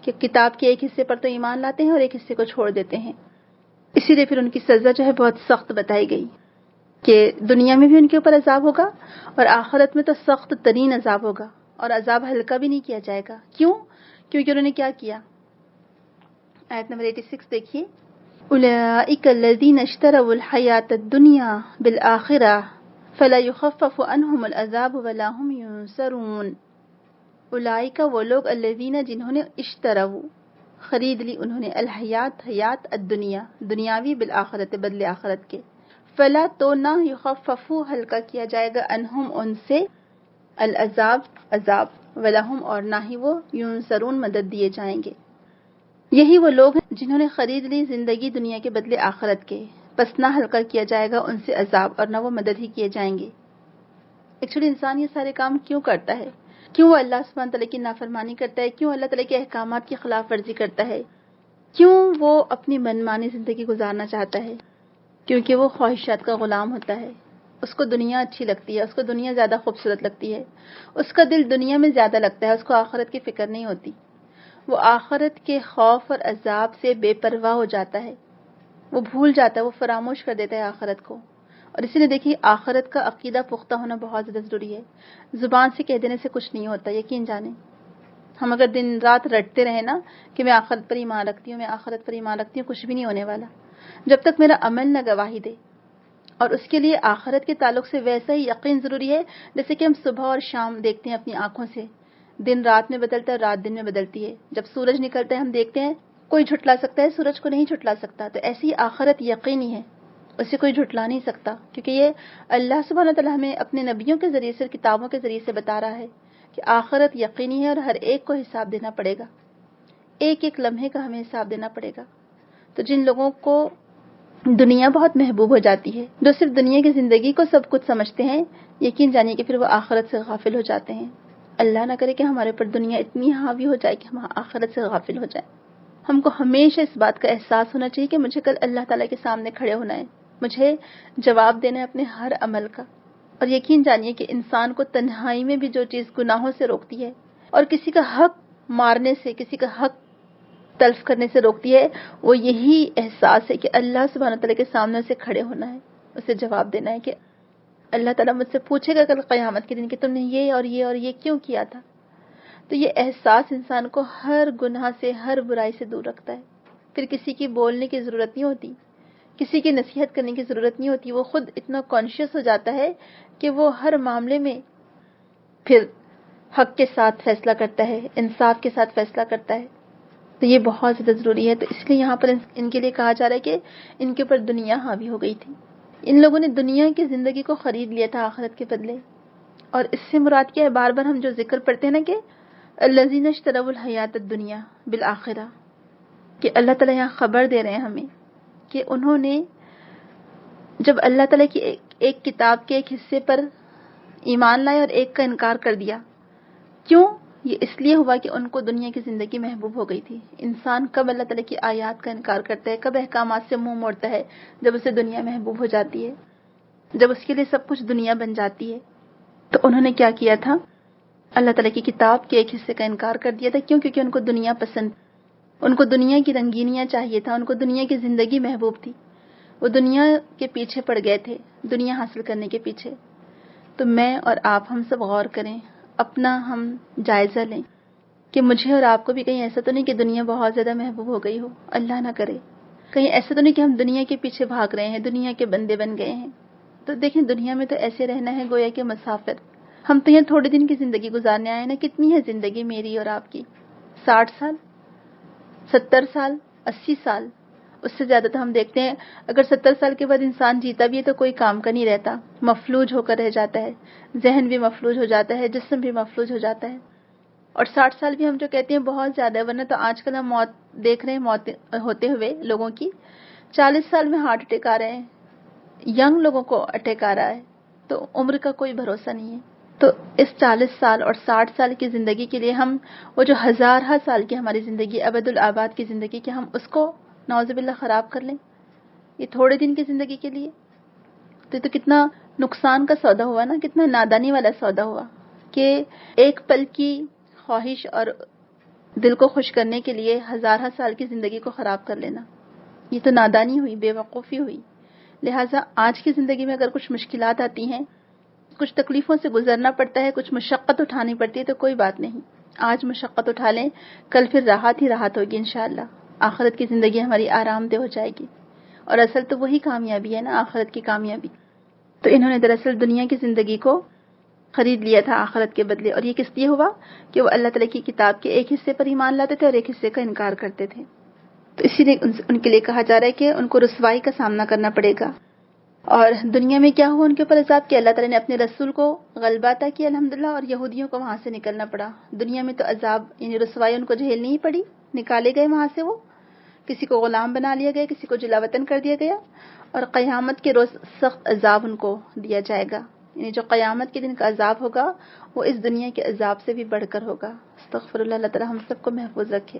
کہ کتاب کے ایک حصے پر تو ایمان لاتے ہیں اور ایک حصے کو چھوڑ دیتے ہیں. اسی لیے پھر ان کی سزا جو ہے بہت سخت بتائی گئی کہ دنیا میں بھی ان کے اوپر عذاب ہوگا اور آخرت میں تو سخت ترین عذاب ہوگا، اور عذاب ہلکا بھی نہیں کیا جائے گا. کیوں؟ کیونکہ انہوں نے کیا کیا. آیت نمبر 86 دیکھیے، اولئک الذین اشتروا الحیاۃ الدنیا بالآخرہ فلا یخفف عنہم العذاب ولا هم ینصرون. اولئک وہ لوگ، الذین جنہوں نے، اشتروا خرید لی انہوں نے، الحیات حیات، الدنیا دنیاوی، بالآخرت بدلے آخرت کے، فلا تو نہ، یخففو ہلکا کیا جائے گا، انہم ان سے، العذاب عذاب، ولہم اور نہ ہی وہ، ینصرون مدد دیے جائیں گے. یہی وہ لوگ ہیں جنہوں نے خرید لی زندگی دنیا کے بدلے آخرت کے، پس نہ ہلکا کیا جائے گا ان سے عذاب اور نہ وہ مدد ہی کیے جائیں گے. ایکچولی انسان یہ سارے کام کیوں کرتا ہے؟ کیوں وہ اللہ سبحانہ تعالیٰ کی نافرمانی کرتا ہے؟ کیوں اللہ تعالیٰ کے احکامات کی خلاف ورزی کرتا ہے؟ کیوں وہ اپنی منمانی زندگی گزارنا چاہتا ہے؟ کیونکہ وہ خواہشات کا غلام ہوتا ہے. اس کو دنیا اچھی لگتی ہے، اس کو دنیا زیادہ خوبصورت لگتی ہے، اس کا دل دنیا میں زیادہ لگتا ہے، اس کو آخرت کی فکر نہیں ہوتی. وہ آخرت کے خوف اور عذاب سے بے پرواہ ہو جاتا ہے، وہ بھول جاتا ہے، وہ فراموش کر دیتا ہے آخرت کو. اور اسی لیے دیکھیے آخرت کا عقیدہ پختہ ہونا بہت زیادہ ضروری ہے. زبان سے کہہ دینے سے کچھ نہیں ہوتا، یقین جانیں. ہم اگر دن رات رٹتے رہیں نا کہ میں آخرت پر ایمان رکھتی ہوں، میں آخرت پر ایمان رکھتی ہوں، کچھ بھی نہیں ہونے والا جب تک میرا عمل نہ گواہی دے. اور اس کے لیے آخرت کے تعلق سے ویسا ہی یقین ضروری ہے جیسے کہ ہم صبح اور شام دیکھتے ہیں اپنی آنکھوں سے. دن رات میں بدلتا ہے، رات دن میں بدلتی ہے. جب سورج نکلتا ہے ہم دیکھتے ہیں، کوئی جھٹلا سکتا ہے سورج کو؟ نہیں جھٹلا سکتا. تو ایسی آخرت یقینی ہے، اسے کوئی جھٹلا نہیں سکتا، کیونکہ یہ اللہ سبحانہ تعالیٰ ہمیں اپنے نبیوں کے ذریعے سے، کتابوں کے ذریعے سے بتا رہا ہے کہ آخرت یقینی ہے اور ہر ایک کو حساب دینا پڑے گا، ایک ایک لمحے کا ہمیں حساب دینا پڑے گا. تو جن لوگوں کو دنیا بہت محبوب ہو جاتی ہے، جو صرف دنیا کی زندگی کو سب کچھ سمجھتے ہیں، یقین جانیے کہ پھر وہ آخرت سے غافل ہو جاتے ہیں. اللہ نہ کرے کہ ہمارے پر دنیا اتنی حاوی ہو جائے کہ ہم آخرت سے غافل ہو جائیں۔ ہم کو ہمیشہ اس بات کا احساس ہونا چاہیے کہ مجھے کل اللہ تعالیٰ کے سامنے کھڑے ہونا ہے، مجھے جواب دینا ہے اپنے ہر عمل کا۔ اور یقین جانیے کہ انسان کو تنہائی میں بھی جو چیز گناہوں سے روکتی ہے اور کسی کا حق مارنے سے، کسی کا حق تلف کرنے سے روکتی ہے، وہ یہی احساس ہے کہ اللہ سبحانہ تعالیٰ کے سامنے اسے کھڑے ہونا ہے، اسے جواب دینا ہے کہ اللہ تعالیٰ مجھ سے پوچھے گا کل قیامت کے دن کہ تم نے یہ اور یہ اور یہ کیوں کیا تھا۔ تو یہ احساس انسان کو ہر گناہ سے، ہر برائی سے دور رکھتا ہے۔ پھر کسی کی بولنے کی ضرورت نہیں ہوتی، کسی کی نصیحت کرنے کی ضرورت نہیں ہوتی، وہ خود اتنا کانشیس ہو جاتا ہے کہ وہ ہر معاملے میں پھر حق کے ساتھ فیصلہ کرتا ہے، انصاف کے ساتھ فیصلہ کرتا ہے۔ تو یہ بہت زیادہ ضروری ہے۔ تو اس لیے یہاں پر ان کے لیے کہا جا رہا ہے کہ ان کے اوپر دنیا حاوی ہو گئی تھی، ان لوگوں نے دنیا کی زندگی کو خرید لیا تھا آخرت کے بدلے۔ اور اس سے مراد کیا ہے؟ بار بار ہم جو ذکر پڑھتے ہیں نا کہ الذین اشتروا الحیات الدنیا بالآخرہ، کہ اللہ تعالیٰ یہاں خبر دے رہے ہیں ہمیں کہ انہوں نے جب اللہ تعالیٰ کی ایک کتاب کے ایک حصے پر ایمان لائے اور ایک کا انکار کر دیا، کیوں؟ یہ اس لیے ہوا کہ ان کو دنیا کی زندگی محبوب ہو گئی تھی۔ انسان کب اللہ تعالیٰ کی آیات کا انکار کرتا ہے، کب احکامات سے منہ موڑتا ہے؟ جب اسے دنیا محبوب ہو جاتی ہے، جب اس کے لیے سب کچھ دنیا بن جاتی ہے۔ تو انہوں نے کیا کیا تھا؟ اللہ تعالیٰ کی کتاب کے ایک حصے کا انکار کر دیا تھا۔ کیوں؟ کیونکہ ان کو دنیا پسند، ان کو دنیا کی رنگینیاں چاہیے تھا، ان کو دنیا کی زندگی محبوب تھی، وہ دنیا کے پیچھے پڑ گئے تھے، دنیا حاصل کرنے کے پیچھے۔ تو میں اور آپ ہم سب غور کریں، اپنا ہم جائزہ لیں کہ مجھے اور آپ کو بھی کہیں ایسا تو نہیں کہ دنیا بہت زیادہ محبوب ہو گئی ہو، اللہ نہ کرے۔ کہیں ایسا تو نہیں کہ ہم دنیا کے پیچھے بھاگ رہے ہیں، دنیا کے بندے بن گئے ہیں۔ تو دیکھیں، دنیا میں تو ایسے رہنا ہے گویا کہ مسافر۔ ہم تو یہاں تھوڑے دن کی زندگی گزارنے آئے ہیں نا۔ کتنی ہے زندگی میری اور آپ کی؟ 60 سال، 70 سال، 80 سال؟ اس سے زیادہ تو ہم دیکھتے ہیں اگر 70 سال کے بعد انسان جیتا بھی ہے تو کوئی کام کا نہیں رہتا، مفلوج ہو کر رہ جاتا ہے، ذہن بھی مفلوج ہو جاتا ہے، جسم بھی مفلوج ہو جاتا ہے۔ اور 60 سال بھی ہم جو کہتے ہیں بہت زیادہ ہے، ورنہ تو آج کل ہم موت دیکھ رہے ہیں، موت ہوتے ہوئے لوگوں کی 40 سال میں ہارٹ اٹیک آ رہے ہیں، ینگ لوگوں کو اٹیک آ رہا ہے۔ تو عمر کا کوئی بھروسہ نہیں ہے۔ تو اس 40 سال اور 60 سال کی زندگی کے لیے ہم وہ جو ہزارہ سال کی ہماری زندگی، ابد الآباد کی زندگی، کہ ہم اس کو نعوذ باللہ خراب کر لیں یہ تھوڑے دن کی زندگی کے لیے؟ تو کتنا نقصان کا سودا ہوا نا، کتنا نادانی والا سودا ہوا کہ ایک پل کی خواہش اور دل کو خوش کرنے کے لیے ہزارہ سال کی زندگی کو خراب کر لینا، یہ تو نادانی ہوئی، بے وقوفی ہوئی۔ لہٰذا آج کی زندگی میں اگر کچھ مشکلات آتی ہیں، کچھ تکلیفوں سے گزرنا پڑتا ہے، کچھ مشقت اٹھانی پڑتی ہے، تو کوئی بات نہیں، آج مشقت اٹھا لیں، کل پھر راحت ہی راحت ہوگی انشاءاللہ۔ آخرت کی زندگی ہماری آرام دہ ہو جائے گی، اور اصل تو وہی کامیابی ہے نا، آخرت کی کامیابی۔ تو انہوں نے دراصل دنیا کی زندگی کو خرید لیا تھا آخرت کے بدلے، اور یہ کس لیے ہوا کہ وہ اللہ تعالیٰ کی کتاب کے ایک حصے پر ایمان لاتے تھے اور ایک حصے کا انکار کرتے تھے۔ تو اسی لیے ان کے لیے کہا جا رہا ہے کہ ان کو رسوائی کا سامنا کرنا پڑے گا۔ اور دنیا میں کیا ہوا ان کے اوپر عذاب؟ کہ اللہ تعالیٰ نے اپنے رسول کو غلبہ عطا کیا الحمدللہ، اور یہودیوں کو وہاں سے نکلنا پڑا۔ دنیا میں تو عذاب یعنی رسوائی ان کو جھیلنی ہی پڑی، نکالے گئے وہاں سے، وہ کسی کو غلام بنا لیا گیا، کسی کو جلا وطن کر دیا گیا، اور قیامت کے روز سخت عذاب ان کو دیا جائے گا۔ یعنی جو قیامت کے دن کا عذاب ہوگا وہ اس دنیا کے عذاب سے بھی بڑھ کر ہوگا۔ استغفر اللہ، اللہ تعالیٰ ہم سب کو محفوظ رکھے۔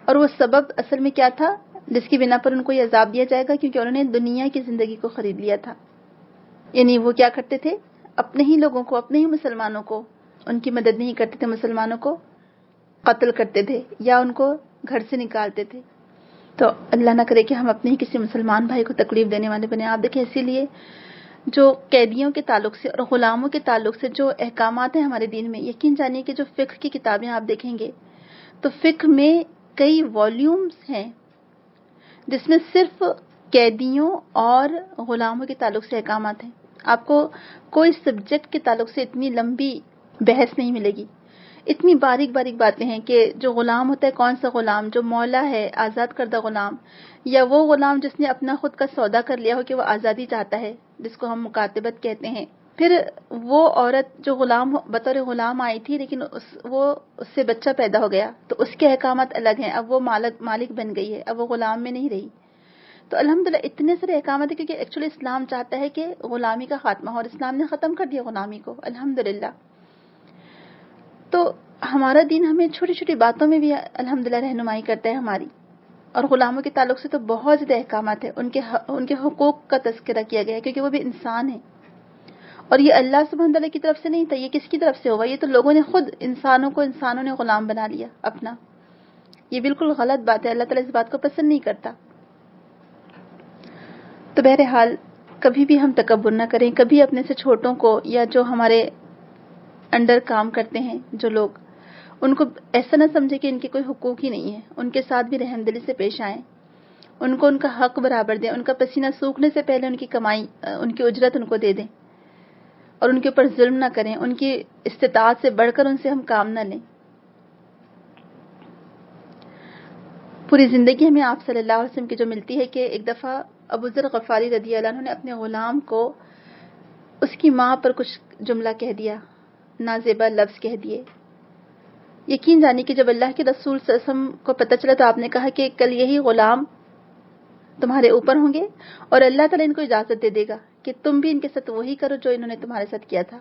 اور وہ سبب اصل میں کیا تھا جس کی بنا پر ان کو یہ عذاب دیا جائے گا؟ کیونکہ انہوں نے دنیا کی زندگی کو خرید لیا تھا۔ یعنی وہ کیا کرتے تھے؟ اپنے ہی لوگوں کو، اپنے ہی مسلمانوں کو، ان کی مدد نہیں کرتے تھے، مسلمانوں کو قتل کرتے تھے یا ان کو گھر سے نکالتے تھے۔ تو اللہ نہ کرے کہ ہم اپنے ہی کسی مسلمان بھائی کو تکلیف دینے والے بنے۔ آپ دیکھیں، اسی لیے جو قیدیوں کے تعلق سے اور غلاموں کے تعلق سے جو احکامات ہیں ہمارے دین میں، یقین جانیے کہ جو فقہ کی کتابیں آپ دیکھیں گے تو فقہ میں کئی والیومز ہیں جس میں صرف قیدیوں اور غلاموں کے تعلق سے احکامات ہیں۔ آپ کو کوئی سبجیکٹ کے تعلق سے اتنی لمبی بحث نہیں ملے گی، اتنی باریک باریک باتیں ہیں کہ جو غلام ہوتا ہے، کون سا غلام، جو مولا ہے، آزاد کردہ غلام، یا وہ غلام جس نے اپنا خود کا سودا کر لیا ہو کہ وہ آزادی چاہتا ہے، جس کو ہم مکاتبت کہتے ہیں۔ پھر وہ عورت جو غلام بطور غلام آئی تھی لیکن وہ اس سے بچہ پیدا ہو گیا، تو اس کے احکامات الگ ہیں، اب وہ مالک بن گئی ہے، اب وہ غلام میں نہیں رہی۔ تو الحمدللہ اتنے سارے احکامات ہیں، کیونکہ ایکچولی اسلام چاہتا ہے کہ غلامی کا خاتمہ ہو، اور اسلام نے ختم کر دیا غلامی کو الحمدللہ۔ تو ہمارا دین ہمیں چھوٹی چھوٹی باتوں میں بھی الحمدللہ رہنمائی کرتا ہے ہماری. اور غلاموں کے تعلق سے تو بہت زیادہ احکامات ہیں. ان کے حقوق کا تذکرہ کیا گیا ہے کیونکہ وہ بھی انسان ہیں. اور یہ اللہ سبحانہ تعالیٰ کی طرف سے نہیں تھا, یہ کس کی طرف سے ہوا؟ یہ تو لوگوں نے خود انسانوں نے غلام بنا لیا اپنا. یہ بالکل غلط بات ہے. اللہ تعالیٰ اس بات کو پسند نہیں کرتا. تو بہرحال کبھی بھی ہم تکبر نہ کریں. کبھی اپنے سے چھوٹوں کو یا جو ہمارے انڈر کام کرتے ہیں جو لوگ, ان کو ایسا نہ سمجھے کہ ان کے کوئی حقوق ہی نہیں ہے. ان کے ساتھ بھی رحم دلی سے پیش آئیں. ان کو ان کا حق برابر دیں. ان کا پسینہ سوکھنے سے پہلے ان کی کمائی, ان کی اجرت ان کو دے دیں. اور ان کے اوپر ظلم نہ کریں. ان کی استطاعت سے بڑھ کر ان سے ہم کام نہ لیں. پوری زندگی ہمیں آپ صلی اللہ علیہ وسلم کی جو ملتی ہے کہ ایک دفعہ ابو ذر غفاری رضی اللہ عنہ نے اپنے غلام کو اس کی ماں پر کچھ جملہ کہہ دیا, نازیبا لفظ کہہ دیے. یقین جانے کہ جب اللہ کے رسول صلی اللہ علیہ وسلم کو پتہ چلا تو آپ نے کہا کہ کل یہی غلام تمہارے اوپر ہوں گے اور اللہ تعالیٰ ان کو اجازت دے دے گا کہ تم بھی ان کے ساتھ وہی کرو جو انہوں نے تمہارے ساتھ کیا تھا.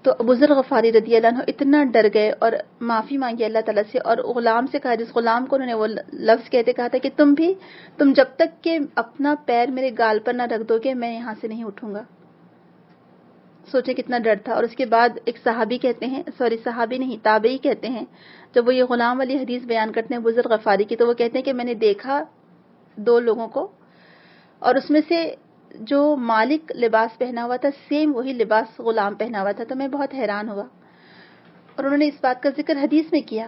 تو ابو ذر غفاری رضی اللہ عنہ اتنا ڈر گئے اور معافی مانگی اللہ تعالیٰ سے, اور غلام سے کہا, جس غلام کو انہوں نے وہ لفظ کہتے کہا تھا کہ تم جب تک کہ اپنا پیر میرے گال پر نہ رکھ دو گے میں یہاں سے نہیں اٹھوں گا. سوچیں کتنا ڈر تھا. اور اس کے بعد ایک صحابی کہتے ہیں, صحابی نہیں تابعی کہتے ہیں, جب وہ یہ غلام والی حدیث بیان کرتے ہیں ابو ذر غفاری کی, تو وہ کہتے ہیں کہ میں نے دیکھا 2 لوگوں کو, اور اس میں سے جو مالک لباس پہنا ہوا تھا سیم وہی لباس غلام پہنا ہوا تھا. تو میں بہت حیران ہوا, اور انہوں نے اس بات کا ذکر حدیث میں کیا.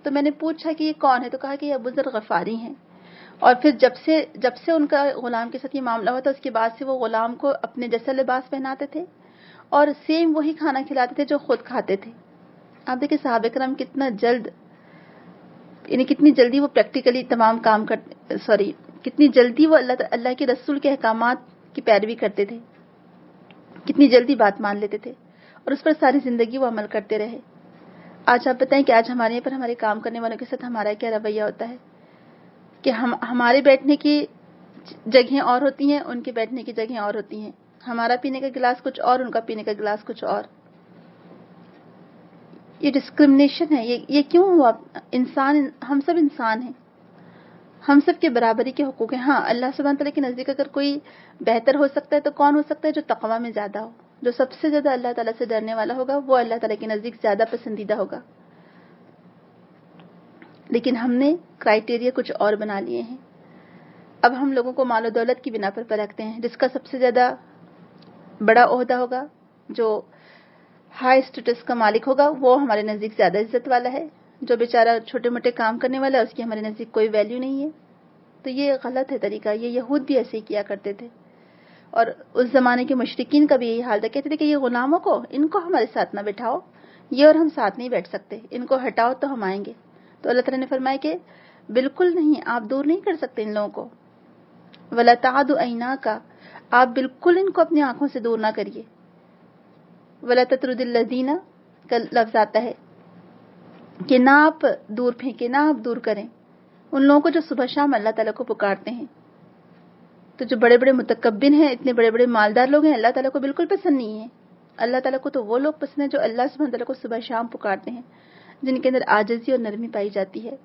تو میں نے پوچھا کہ یہ کون ہے, تو کہا کہ یہ ابو ذر غفاری ہیں. اور پھر جب سے ان کا غلام کے ساتھ یہ معاملہ ہوا تھا, اس کے بعد سے وہ غلام کو اپنے جیسا لباس پہناتے تھے اور سیم وہی کھانا کھلاتے تھے جو خود کھاتے تھے. آپ دیکھیں صحابہ کرام کتنی جلدی وہ پریکٹیکلی تمام کام کتنی جلدی وہ اللہ کے رسول کے احکامات کی پیروی کرتے تھے, کتنی جلدی بات مان لیتے تھے, اور اس پر ساری زندگی وہ عمل کرتے رہے. آج آپ بتائیں کہ آج ہمارے یہاں پر ہمارے کام کرنے والوں کے ساتھ ہمارا کیا رویہ ہوتا ہے کہ ہمارے بیٹھنے کی جگہیں اور ہوتی ہیں, ان کے بیٹھنے کی جگہیں اور ہوتی ہیں. ہمارا پینے کا گلاس کچھ اور, ان کا پینے کا گلاس کچھ اور. یہ ڈسکرمنیشن ہے. یہ کیوں ہوا؟ ہم سب انسان ہیں, ہم سب کے برابری کے حقوق ہیں. ہاں, اللہ سبحانہ تعالیٰ کے نزدیک اگر کوئی بہتر ہو سکتا ہے تو کون ہو سکتا ہے؟ جو تقویٰ میں زیادہ ہو, جو سب سے زیادہ اللہ تعالیٰ سے ڈرنے والا ہوگا, وہ اللہ تعالیٰ کے نزدیک زیادہ پسندیدہ ہوگا. لیکن ہم نے کرائیٹیریا کچھ اور بنا لیے ہیں. اب ہم لوگوں کو مال و دولت کی بنا پر پرکھتے ہیں. جس کا سب سے زیادہ بڑا عہدہ ہوگا, جو ہائی اسٹیٹس کا مالک ہوگا, وہ ہمارے نزدیک زیادہ عزت والا ہے. جو بیچارہ چھوٹے موٹے کام کرنے والا ہے, اس کی ہمارے نزدیک کوئی ویلیو نہیں ہے. تو یہ غلط ہے طریقہ. یہ یہود بھی ایسے ہی کیا کرتے تھے, اور اس زمانے کے مشرکین کا بھی یہی حال تھا. کہتے تھے کہ یہ غلاموں کو, ان کو ہمارے ساتھ نہ بٹھاؤ, یہ اور ہم ساتھ نہیں بیٹھ سکتے, ان کو ہٹاؤ تو ہم آئیں گے. تو اللہ تعالیٰ نے فرمایا کہ بالکل نہیں, آپ دور نہیں کر سکتے ان لوگوں کو. وَلَا تَعْدُ عَيْنَاكَ, آپ بالکل ان کو اپنی آنکھوں سے دور نہ کریے. وَلَا تَطْرُدِ الَّذِينَ کا لفظ آتا ہے کہ نہ آپ دور پھینکیں, نہ آپ دور کریں ان لوگوں کو جو صبح شام اللہ تعالیٰ کو پکارتے ہیں. تو جو بڑے بڑے متکبر ہیں, اتنے بڑے بڑے مالدار لوگ ہیں, اللہ تعالیٰ کو بالکل پسند نہیں ہے. اللہ تعالیٰ کو تو وہ لوگ پسند ہیں جو اللہ سبحانہ تعالیٰ کو صبح شام پکارتے ہیں, جن کے اندر عاجزی اور نرمی پائی جاتی ہے.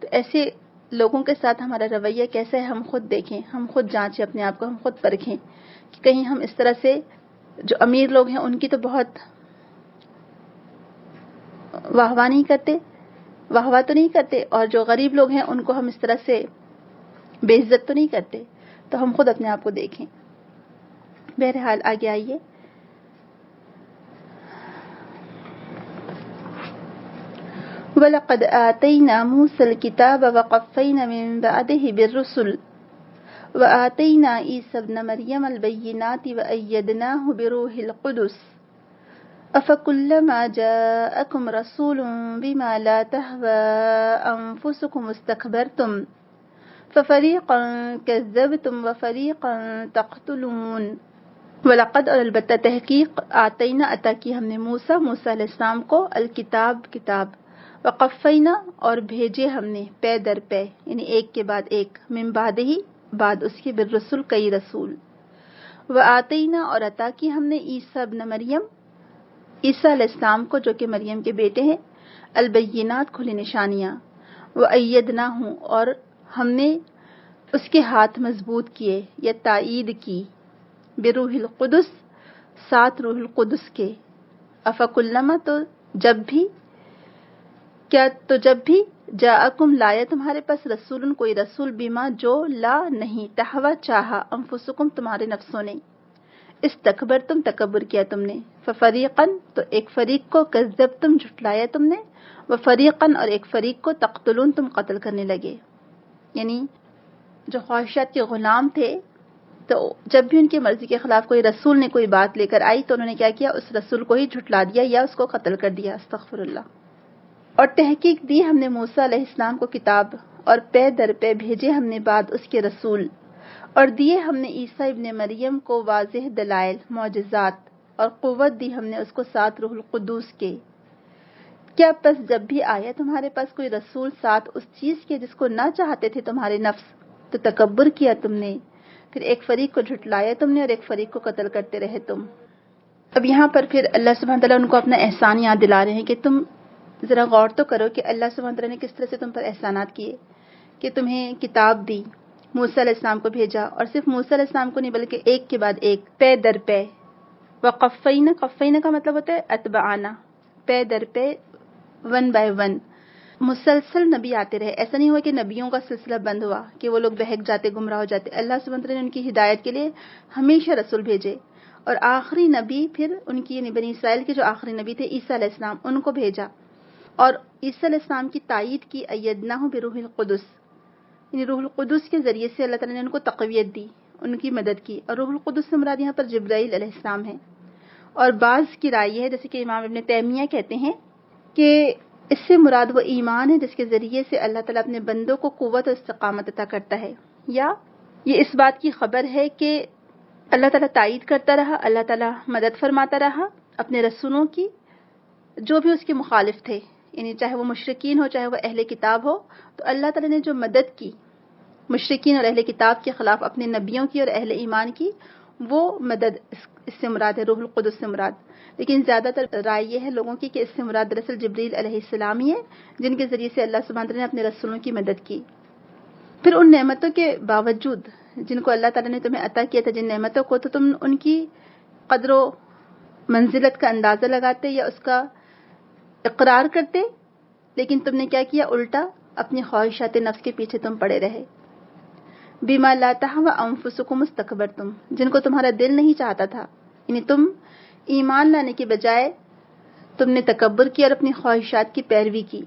تو ایسے لوگوں کے ساتھ ہمارا رویہ کیسا ہے, ہم خود دیکھیں, ہم خود جانچیں اپنے آپ کو, ہم خود پرکھیں کہ کہیں ہم اس طرح سے, جو امیر لوگ ہیں ان کی تو بہت واہ تو نہیں کرتے, اور جو غریب لوگ ہیں ان کو ہم اس طرح سے بے عزت تو نہیں کرتے. تو ہم خود اپنے آپ کو دیکھیں. بہرحال آگے آئیے. وَلَقَدْ آتَيْنَا مُوسَى الْكِتَابَ وَقَفَّيْنَا مِن بَعْدِهِ بِالرُّسُلِ وَآتَيْنَا عِيسَى ابْنَ مَرْيَمَ الْبَيِّنَاتِ وَأَيَّدْنَاهُ بِرُوحِ الْقُدُسِ أَفَكُلَّمَا جَاءَكُمْ رَسُولٌ بِمَا لَا تَهْوَىٰ أَنفُسُكُمُ اسْتَكْبَرْتُمْ فَفَرِيقًا كَذَّبْتُمْ وَفَرِيقًا تَقْتُلُونَ. وَلَقَدْ, اور البتہ تحقیق, آتینا عطا کی ہم نے موسیٰ علیہ السلام کو کتاب, وقفینا اور بھیجے ہم نے پے در پے, یعنی ایک کے بعد ایک, من بعد ہی بعد اس کے, بالرسل کئی رسول. وآتینا اور عطا کی ہم نے عیسیٰ ابن مریم عیسیٰ علیہ السلام کو جو کہ مریم کے بیٹے ہیں، البینات کھلی نشانیاں، وَأَيَّدْنَاهُ اور ہم نے اس کے ہاتھ مضبوط کیے یا تائید کی، بروح القدس ساتھ روح القدس کے، افکلما تو جب بھی جاءکم لایا تمہارے پاس رسول کوئی رسول، بیما جو لا نہیں، تہوا چاہا، انفسکم تمہارے نفسوں نے، استکبرتم تکبر کیا تم نے، ففریقن تو ایک فریق کو، کذبتم جھٹلایا تم نے، وفریقن اور ایک فریق کو، تقتلون تم قتل کرنے لگے۔ یعنی جو خواہشات کے غلام تھے تو جب بھی ان کی مرضی کے خلاف کوئی رسول نے کوئی بات لے کر آئی تو انہوں نے کیا کیا، اس رسول کو ہی جھٹلا دیا یا اس کو قتل کر دیا، استغفر اللہ۔ اور تحقیق دی ہم نے موسیٰ علیہ السلام کو کتاب، اور پے در پے بھیجے ہم نے بعد اس کے رسول، اور دیے ہم نے عیسیٰ ابن مریم کو واضح دلائل، معجزات، اور قوت دی ہم نے اس کو ساتھ روح القدس کے۔ کیا پس جب بھی آیا تمہارے پاس کوئی رسول ساتھ اس چیز کے جس کو نہ چاہتے تھے تمہارے نفس، تو تکبر کیا تم نے، پھر ایک فریق کو جھٹلایا تم نے اور ایک فریق کو قتل کرتے رہے تم۔ اب یہاں پر پھر اللہ سبحانہ تعالیٰ ان کو اپنا احسان یاد دلا رہے ہیں کہ تم ذرا غور تو کرو کہ اللہ سبحانہ تعالیٰ نے کس طرح سے تم پر احسانات کیے، کہ تمہیں کتاب دی، موسیٰ علیہ السلام کو بھیجا، اور صرف موسیٰ علیہ السلام کو نہیں بلکہ ایک کے بعد ایک، پے در پے، وقفینا، قفینا کا مطلب ہوتا ہے اتبعانا، پے در پے، ون بائی ون، مسلسل نبی آتے رہے۔ ایسا نہیں ہوا کہ نبیوں کا سلسلہ بند ہوا، کہ وہ لوگ بہک جاتے، گمراہ ہو جاتے۔ اللہ سبحانہ تعالیٰ نے ان کی ہدایت کے لیے ہمیشہ رسول بھیجے، اور آخری نبی پھر ان کی یعنی بنی اسرائیل کے جو آخری نبی تھے عیسیٰ علیہ السلام، ان کو بھیجا، اور عیسیٰ علیہ السلام کی تائید کی، ایدناہ بروح القدس، یعنی روح القدس کے ذریعے سے اللہ تعالیٰ نے ان کو تقویت دی، ان کی مدد کی، اور روح القدس سے مراد یہاں پر جبرائیل علیہ السلام ہے۔ اور بعض کی رائے ہے، جیسے کہ امام ابن تیمیہ کہتے ہیں کہ اس سے مراد وہ ایمان ہے جس کے ذریعے سے اللہ تعالیٰ اپنے بندوں کو قوت اور استقامت عطا کرتا ہے، یا یہ اس بات کی خبر ہے کہ اللہ تعالیٰ تائید کرتا رہا، اللہ تعالیٰ مدد فرماتا رہا اپنے رسولوں کی، جو بھی اس کے مخالف تھے، یعنی چاہے وہ مشرکین ہو چاہے وہ اہل کتاب ہو، تو اللہ تعالیٰ نے جو مدد کی مشرکین اور اہل کتاب کے خلاف اپنے نبیوں کی اور اہل ایمان کی، وہ مدد اس سے مراد ہے، روح القدس سے مراد۔ لیکن زیادہ تر رائے یہ ہے لوگوں کی کہ اس سے مراد دراصل جبریل علیہ السلام ہی ہے، جن کے ذریعے سے اللہ سبحانہ تعالیٰ نے اپنے رسولوں کی مدد کی۔ پھر ان نعمتوں کے باوجود جن کو اللہ تعالیٰ نے تمہیں عطا کیا تھا، جن نعمتوں کو، تو تم ان کی قدر و منزلت کا اندازہ لگاتے یا اس کا اقرار کرتے، لیکن تم نے کیا کیا، الٹا اپنی خواہشات نفس کے پیچھے تم پڑے رہے۔ بما لا تہوی انفسکم استکبرتم، جن کو تمہارا دل نہیں چاہتا تھا، یعنی تم ایمان لانے کے بجائے تم نے تکبر کیا اور اپنی خواہشات کی پیروی کی،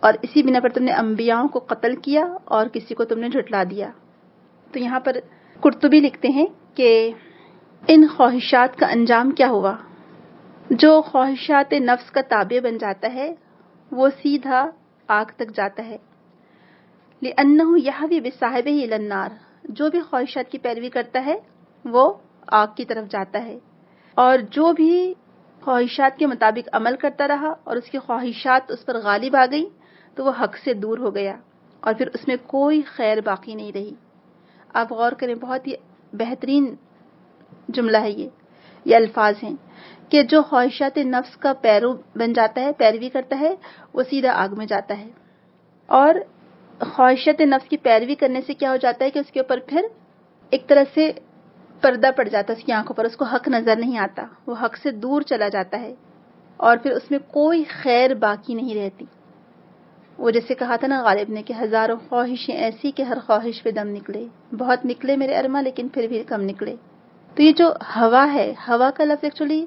اور اسی بنا پر تم نے انبیاءوں کو قتل کیا اور کسی کو تم نے جھٹلا دیا۔ تو یہاں پر قرطبی لکھتے ہیں کہ ان خواہشات کا انجام کیا ہوا؟ جو خواہشات نفس کا تابع بن جاتا ہے وہ سیدھا آگ تک جاتا ہے، لِأَنَّهُ يَحْوِي بِصَاحِبِهِ إِلَى النَّارِ، جو بھی خواہشات کی پیروی کرتا ہے وہ آگ کی طرف جاتا ہے، اور جو بھی خواہشات کے مطابق عمل کرتا رہا اور اس کی خواہشات اس پر غالب آ گئی تو وہ حق سے دور ہو گیا، اور پھر اس میں کوئی خیر باقی نہیں رہی۔ آپ غور کریں، بہت ہی بہترین جملہ ہے یہ الفاظ ہیں کہ جو خواہشات نفس کا پیرو بن جاتا ہے، پیروی کرتا ہے، وہ سیدھا آگ میں جاتا ہے۔ اور خواہشات نفس کی پیروی کرنے سے کیا ہو جاتا ہے کہ اس کے اوپر پھر ایک طرح سے پردہ پڑ جاتا ہے، اس کی آنکھوں پر اس کو حق نظر نہیں آتا، وہ حق سے دور چلا جاتا ہے، اور پھر اس میں کوئی خیر باقی نہیں رہتی۔ وہ جیسے کہا تھا نا غالب نے کہ ہزاروں خواہشیں ایسی کہ ہر خواہش پہ دم نکلے، بہت نکلے میرے ارما لیکن پھر بھی کم نکلے۔ تو یہ جو ہوا ہے، ہوا کا لفظ ایکچولی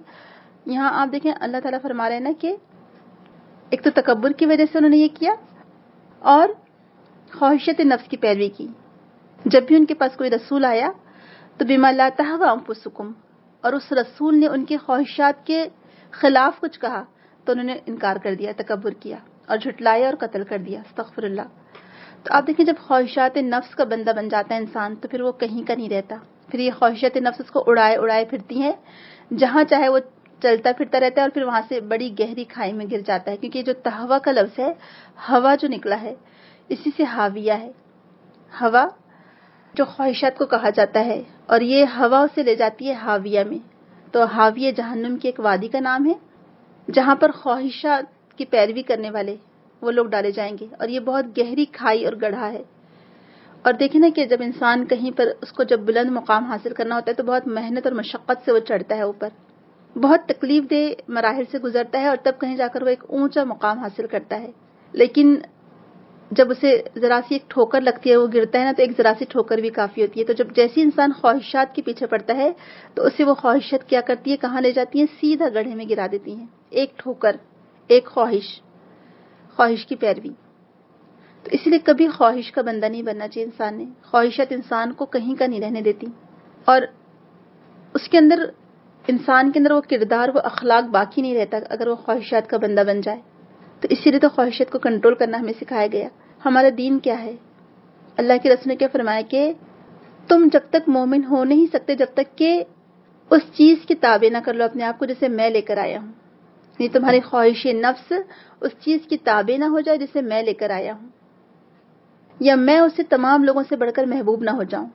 یہاں آپ دیکھیں اللہ تعالیٰ فرما رہے ہیں نا کہ ایک تو تکبر کی وجہ سے انہوں نے یہ کیا، اور خواہشات نفس کی پیروی کی۔ جب بھی ان کے پاس کوئی رسول آیا تو بما لا تہوی انفسکم، اور اس رسول نے ان کی خواہشات کے خلاف کچھ کہا تو انہوں نے انکار کر دیا، تکبر کیا اور جھٹلایا اور قتل کر دیا، استغفر اللہ۔ تو آپ دیکھیں جب خواہشات نفس کا بندہ بن جاتا ہے انسان تو پھر وہ کہیں کا نہیں رہتا، پھر یہ خواہشات نفس اس کو اڑائے اڑائے پھرتی ہیں، جہاں چاہے وہ چلتا پھرتا رہتا ہے، اور پھر وہاں سے بڑی گہری کھائی میں گر جاتا ہے، کیونکہ جو تہوی کا لفظ ہے، ہوا جو نکلا ہے اسی سے حاویہ ہے، ہوا جو خواہشات کو کہا جاتا ہے، اور یہ ہوا اسے لے جاتی ہے حاویہ میں۔ تو حاویہ جہنم کی ایک وادی کا نام ہے جہاں پر خواہشات کی پیروی کرنے والے وہ لوگ ڈالے جائیں گے، اور یہ بہت گہری کھائی اور گڑھا ہے۔ اور دیکھیں نا کہ جب انسان کہیں پر اس کو جب بلند مقام حاصل کرنا ہوتا ہے تو بہت محنت اور مشقت سے وہ چڑھتا ہے اوپر، بہت تکلیف دہ مراحل سے گزرتا ہے، اور تب کہیں جا کر وہ ایک اونچا مقام حاصل کرتا ہے۔ لیکن جب اسے ذرا سی ایک ٹھوکر لگتی ہے، وہ گرتا ہے نا، تو ایک ذرا سی ٹھوکر بھی کافی ہوتی ہے۔ تو جب جیسے انسان خواہشات کے پیچھے پڑتا ہے تو اسے وہ خواہشات کیا کرتی ہے، کہاں لے جاتی ہیں؟ سیدھا گڑھے میں گرا دیتی ہیں۔ ایک ٹھوکر، ایک خواہش کی پیروی۔ تو اس لیے کبھی خواہش کا بندہ نہیں بننا چاہیے انسان نے۔ خواہشات انسان کو کہیں کا نہیں رہنے دیتی، اور اس کے اندر انسان کے اندر وہ کردار، وہ اخلاق باقی نہیں رہتا اگر وہ خواہشات کا بندہ بن جائے۔ تو اسی لیے تو خواہشات کو کنٹرول کرنا ہمیں سکھایا گیا۔ ہمارا دین کیا ہے؟ اللہ کے رسول نے کیا فرمایا کہ تم جب تک مومن ہو نہیں سکتے جب تک کہ اس چیز کی تابع نہ کر لو اپنے آپ کو جسے میں لے کر آیا ہوں، یعنی تمہاری خواہش نفس اس چیز کی تابع نہ ہو جائے جسے میں لے کر آیا ہوں، یا میں اسے تمام لوگوں سے بڑھ کر محبوب نہ ہو جاؤں۔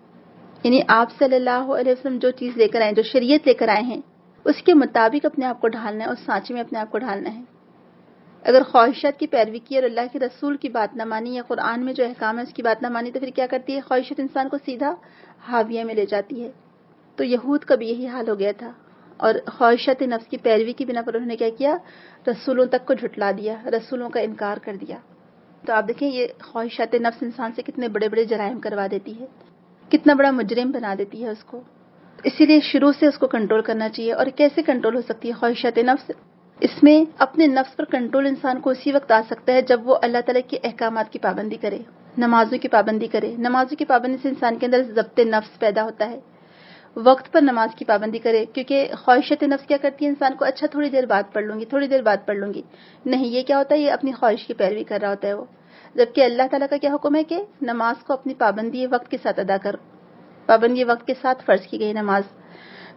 یعنی آپ صلی اللہ علیہ وسلم جو چیز لے کر آئے، جو شریعت لے کر آئے ہیں، اس کے مطابق اپنے آپ کو ڈھالنا ہے، اس سانچے میں اپنے آپ کو ڈھالنا ہے۔ اگر خواہشات کی پیروی کی اور اللہ کے رسول کی بات نہ مانی، یا قرآن میں جو احکام ہے اس کی بات نہ مانی، تو پھر کیا کرتی ہے؟ خواہشات انسان کو سیدھا حاویہ میں لے جاتی ہے۔ تو یہود کا بھی یہی حال ہو گیا تھا، اور خواہشات نفس کی پیروی کی بنا پر انہوں نے کیا کیا؟ رسولوں تک کو جھٹلا دیا، رسولوں کا انکار کر دیا۔ تو آپ دیکھیں یہ خواہشات نفس انسان سے کتنے بڑے بڑے جرائم کروا دیتی ہے، کتنا بڑا مجرم بنا دیتی ہے اس کو۔ اسی لیے شروع سے اس کو کنٹرول کرنا چاہیے۔ اور کیسے کنٹرول ہو سکتی ہے خواہشات نفس؟ اس میں اپنے نفس پر کنٹرول انسان کو اسی وقت آ سکتا ہے جب وہ اللہ تعالیٰ کے احکامات کی پابندی کرے، نمازوں کی پابندی کرے۔ نمازوں کی پابندی سے انسان کے اندر ضبط نفس پیدا ہوتا ہے، وقت پر نماز کی پابندی کرے، کیونکہ خواہشات نفس کیا کرتی ہے انسان کو؟ اچھا تھوڑی دیر بعد پڑھ لوں گی، تھوڑی دیر بعد پڑھ لوں گی، نہیں، یہ کیا ہوتا ہے؟ یہ اپنی خواہش کی پیروی کر رہا ہوتا ہے وہ، جبکہ اللہ تعالیٰ کا کیا حکم ہے کہ نماز کو اپنی پابندی وقت کے ساتھ ادا کرو، پابندی وقت کے ساتھ فرض کی گئی نماز۔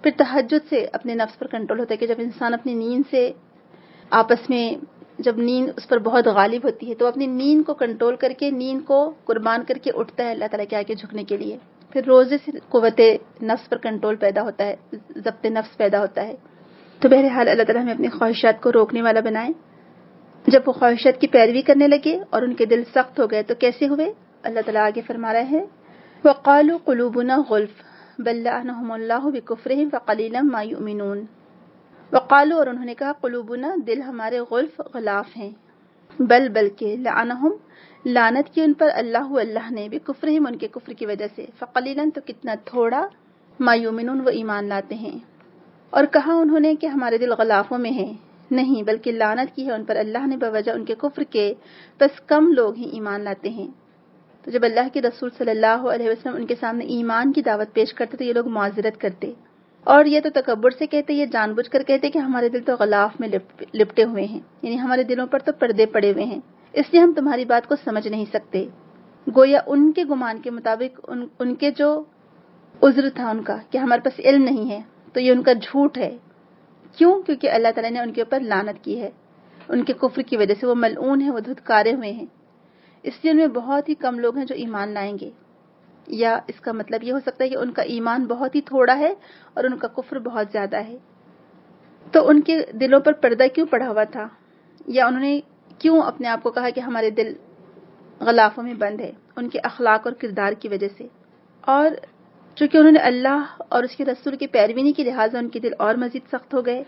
پھر تہجد سے اپنے نفس پر کنٹرول ہوتا ہے کہ جب انسان اپنی نیند سے آپس میں، جب نیند اس پر بہت غالب ہوتی ہے تو اپنی نیند کو کنٹرول کر کے، نیند کو قربان کر کے اٹھتا ہے اللہ تعالیٰ کے آگے جھکنے کے لیے۔ پھر روزے سے قوت نفس پر کنٹرول پیدا ہوتا ہے، ضبط نفس پیدا ہوتا ہے۔ تو بہرحال اللہ تعالیٰ ہمیں اپنی خواہشات کو روکنے والا بنائے۔ جب وہ خواہشات کی پیروی کرنے لگے اور ان کے دل سخت ہو گئے تو کیسے ہوئے؟ اللہ تعالیٰ آگے فرما رہے ہیں وَقَالُوا قُلُوبُنَا غُلْفٌ بَل لَّعَنَهُمُ اللَّهُ بِكُفْرِهِمْ فَقَلِيلًا مَا يُؤْمِنُونَ۔ وقالو، اور انہوں نے کہا، قلوبنا، دل ہمارے غلف، غلاف ہیں، بلکہ لعنہم، لعنت کی ان پر اللہ نے، بکفرہم، ان کے کفر کی وجہ سے، فقلیلاً، تو کتنا تھوڑا، ما یؤمنون، وہ ایمان لاتے ہیں۔ اور کہا انہوں نے کہ ہمارے دل غلافوں میں ہیں، نہیں، بلکہ لعنت کی ہے ان پر اللہ نے بوجہ ان کے کفر کے، بس کم لوگ ہی ایمان لاتے ہیں۔ تو جب اللہ کے رسول صلی اللہ علیہ وسلم ان کے سامنے ایمان کی دعوت پیش کرتے تو یہ لوگ معذرت کرتے، اور یہ تو تکبر سے کہتے، یہ جان بوجھ کر کہتے کہ ہمارے دل تو غلاف میں لپٹے ہوئے ہیں، یعنی ہمارے دلوں پر تو پردے پڑے ہوئے ہیں، اس لیے ہم تمہاری بات کو سمجھ نہیں سکتے۔ گویا ان کے گمان کے مطابق ان کے جو عذر تھا ان کا کہ ہمارے پاس علم نہیں ہے، تو یہ ان کا جھوٹ ہے۔ کیوں؟ کیونکہ اللہ تعالیٰ نے ان کے اوپر لعنت کی ہے، ان کے کفر کی وجہ سے وہ ملعون ہیں، وہ دھتکارے ہوئے ہیں، اس لیے ان میں بہت ہی کم لوگ ہیں جو ایمان لائیں گے۔ یا اس کا مطلب یہ ہو سکتا ہے کہ ان کا ایمان بہت ہی تھوڑا ہے اور ان کا کفر بہت زیادہ ہے۔ تو ان کے دلوں پر پردہ کیوں پڑا ہوا تھا؟ یا انہوں نے کیوں اپنے آپ کو کہا کہ ہمارے دل غلافوں میں بند ہے؟ ان کے اخلاق اور کردار کی وجہ سے۔ اور چونکہ انہوں نے اللہ اور اس کے رسول کی پیروی نہیں کی، لہٰذا ان کے دل اور مزید سخت ہو گئے۔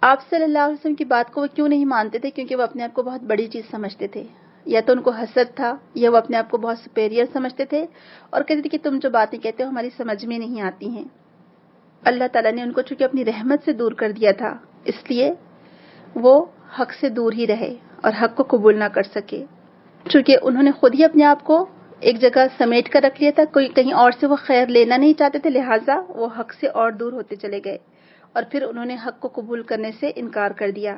آپ صلی اللہ علیہ وسلم کی بات کو وہ کیوں نہیں مانتے تھے؟ کیونکہ وہ اپنے آپ کو بہت بڑی چیز سمجھتے تھے، یا تو ان کو حسد تھا، یا وہ اپنے آپ کو بہت سپیریئر سمجھتے تھے اور کہتے تھے کہ تم جو باتیں کہتے ہو ہماری سمجھ میں نہیں آتی ہیں۔ اللہ تعالیٰ نے ان کو چونکہ اپنی رحمت سے دور کر دیا تھا، اس لیے وہ حق سے دور ہی رہے اور حق کو قبول نہ کر سکے، چونکہ انہوں نے خود ہی اپنے آپ کو ایک جگہ سمیٹ کر رکھ لیا تھا، کوئی کہیں اور سے وہ خیر لینا نہیں چاہتے تھے، لہٰذا وہ حق سے اور دور ہوتے چلے گئے، اور پھر انہوں نے حق کو قبول کرنے سے انکار کر دیا۔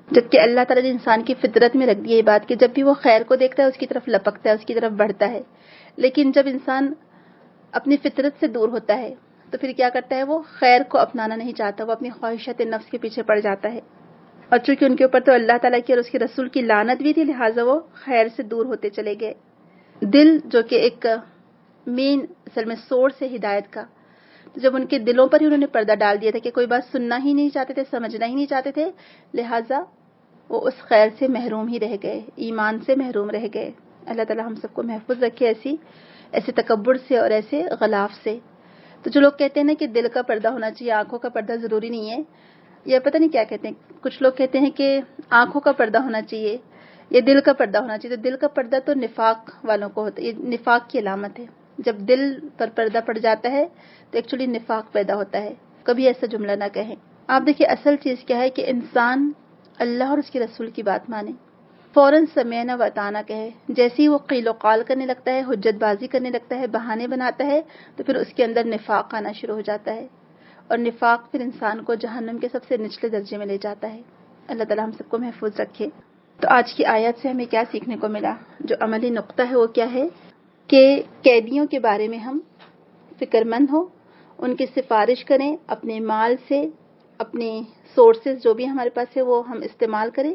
جبکہ اللہ تعالیٰ نے انسان کی فطرت میں رکھ دی یہ بات کہ جب بھی وہ خیر کو دیکھتا ہے اس کی طرف لپکتا ہے، اس کی طرف بڑھتا ہے، لیکن جب انسان اپنی فطرت سے دور ہوتا ہے تو پھر کیا کرتا ہے؟ وہ خیر کو اپنانا نہیں چاہتا، وہ اپنی خواہشات نفس کے پیچھے پڑ جاتا ہے، اور چونکہ ان کے اوپر تو اللہ تعالیٰ کی اور اس کے رسول کی لعنت بھی تھی، لہٰذا وہ خیر سے دور ہوتے چلے گئے۔ دل جو کہ ایک مین اصل میں سورس ہے ہدایت کا، تو جب ان کے دلوں پر ہی انہوں نے پردہ ڈال دیا تھا کہ کوئی بات سننا ہی نہیں چاہتے تھے، سمجھنا ہی نہیں چاہتے تھے، لہٰذا وہ اس خیر سے محروم ہی رہ گئے، ایمان سے محروم رہ گئے۔ اللہ تعالیٰ ہم سب کو محفوظ رکھے ایسے تکبر سے اور ایسے غلاف سے۔ تو جو لوگ کہتے ہیں نا کہ دل کا پردہ ہونا چاہیے، آنکھوں کا پردہ ضروری نہیں ہے، یا پتہ نہیں کیا کہتے ہیں، کچھ لوگ کہتے ہیں کہ آنکھوں کا پردہ ہونا چاہیے یا دل کا پردہ ہونا چاہیے، تو دل کا پردہ تو نفاق والوں کو ہوتا ہے، یہ نفاق کی علامت ہے۔ جب دل پر پردہ پڑ جاتا ہے تو ایکچولی نفاق پیدا ہوتا ہے، کبھی ایسا جملہ نہ کہیں۔ آپ دیکھیں اصل چیز کیا ہے کہ انسان اللہ اور اس کے رسول کی بات مانے، فوراً سمعنا و اطعنا کہے۔ جیسے ہی وہ قیل و قال کرنے لگتا ہے، حجت بازی کرنے لگتا ہے، بہانے بناتا ہے، تو پھر اس کے اندر نفاق آنا شروع ہو جاتا ہے، اور نفاق پھر انسان کو جہنم کے سب سے نچلے درجے میں لے جاتا ہے۔ اللہ تعالیٰ ہم سب کو محفوظ رکھے۔ تو آج کی آیات سے ہمیں کیا سیکھنے کو ملا؟ جو عملی نقطہ ہے وہ کیا ہے کہ قیدیوں کے بارے میں ہم فکر مند ہوں، ان کی سفارش کریں، اپنے مال سے، اپنے سورسز جو بھی ہمارے پاس ہے وہ ہم استعمال کریں۔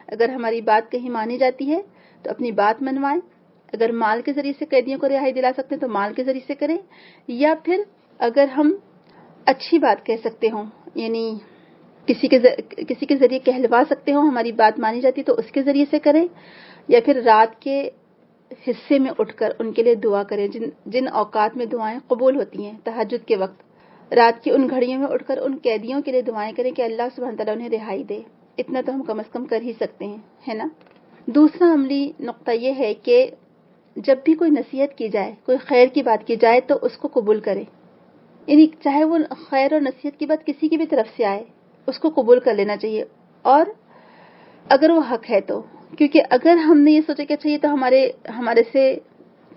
اگر ہماری بات کہیں مانی جاتی ہے تو اپنی بات منوائیں، اگر مال کے ذریعے سے قیدیوں کو رہائی دلا سکتے ہیں تو مال کے ذریعے سے کریں، یا پھر اگر ہم اچھی بات کہہ سکتے ہوں، یعنی کسی کے ذریعے کہلوا سکتے ہوں، ہماری بات مانی جاتی تو اس کے ذریعے سے کریں، یا پھر رات کے حصے میں اٹھ کر ان کے لیے دعا کریں، جن اوقات میں دعائیں قبول ہوتی ہیں، تہجد کے وقت رات کی ان گھڑیوں میں اٹھ کر ان قیدیوں کے لیے دعائیں کریں کہ اللہ سبحانہ تعالیٰ انہیں رہائی دے۔ اتنا تو ہم کم از کم کر ہی سکتے ہیں، ہے نا؟ دوسرا عملی نقطہ یہ ہے کہ جب بھی کوئی نصیحت کی جائے، کوئی خیر کی بات کی جائے تو اس کو قبول کریں، یعنی چاہے وہ خیر اور نصیحت کی بات کسی کی بھی طرف سے آئے، اس کو قبول کر لینا چاہیے، اور اگر وہ حق ہے تو، کیونکہ اگر ہم نے یہ سوچا کہ اچھا یہ تو ہمارے سے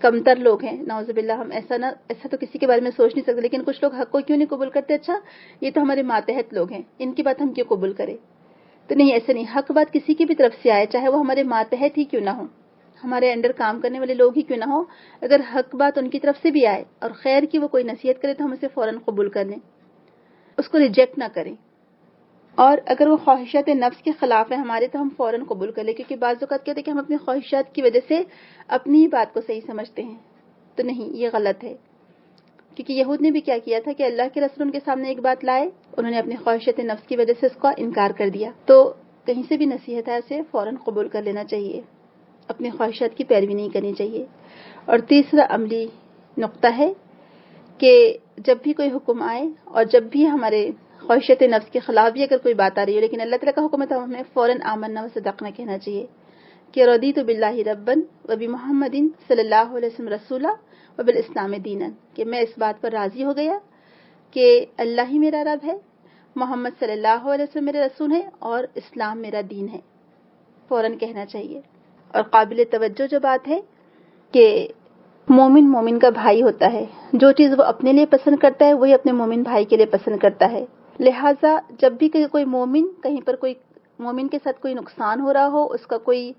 کمتر لوگ ہیں، نعوذ باللہ، ہم ایسا تو کسی کے بارے میں سوچ نہیں سکتے، لیکن کچھ لوگ حق کو کیوں نہیں قبول کرتے؟ اچھا یہ تو ہمارے ماتحت لوگ ہیں، ان کی بات ہم کیوں قبول کریں؟ تو نہیں، ایسا نہیں، حق بات کسی کی بھی طرف سے آئے، چاہے وہ ہمارے ماتحت ہی کیوں نہ ہو، ہمارے انڈر کام کرنے والے لوگ ہی کیوں نہ ہو، اگر حق بات ان کی طرف سے بھی آئے اور خیر کی وہ کوئی نصیحت کرے تو ہم اسے فوراً قبول کر لیں، اس کو ریجیکٹ نہ کریں، اور اگر وہ خواہشات نفس کے خلاف ہے ہمارے تو ہم فوراً قبول کر لیں، کیونکہ بعض اوقات کہتے ہیں کہ ہم اپنی خواہشات کی وجہ سے اپنی ہی بات کو صحیح سمجھتے ہیں، تو نہیں، یہ غلط ہے، کیونکہ یہود نے بھی کیا کیا تھا کہ اللہ کے رسول ان کے سامنے ایک بات لائے، انہوں نے اپنی خواہشات نفس کی وجہ سے اس کا انکار کر دیا۔ تو کہیں سے بھی نصیحت ہے اسے فوراً قبول کر لینا چاہیے، اپنی خواہشات کی پیروی نہیں کرنی چاہیے۔ اور تیسرا عملی نقطہ ہے کہ جب بھی کوئی حکم آئے اور جب بھی ہمارے خواہشات نفس کے خلاف بھی اگر کوئی بات آ رہی ہے لیکن اللہ تعالیٰ کا حکم ہے تو ہمیں فوراً آمنا و صدقنا کہنا چاہیے کہ رضیت باللہ ربًا وبمحمد صلی اللہ علیہ وسلم رسولا وبالاسلام دینا، کہ میں اس بات پر راضی ہو گیا کہ اللہ ہی میرا رب ہے، محمد صلی اللہ علیہ وسلم میرے رسول ہیں، اور اسلام میرا دین ہے، فوراً کہنا چاہیے۔ اور قابل توجہ جو بات ہے کہ مومن کا بھائی ہوتا ہے، جو چیز وہ اپنے لیے پسند کرتا ہے وہی اپنے مومن بھائی کے لیے پسند کرتا ہے، لہٰذا جب بھی کوئی مومن کہیں پر کوئی مومن کے ساتھ کوئی نقصان ہو رہا ہو، اس کا کوئی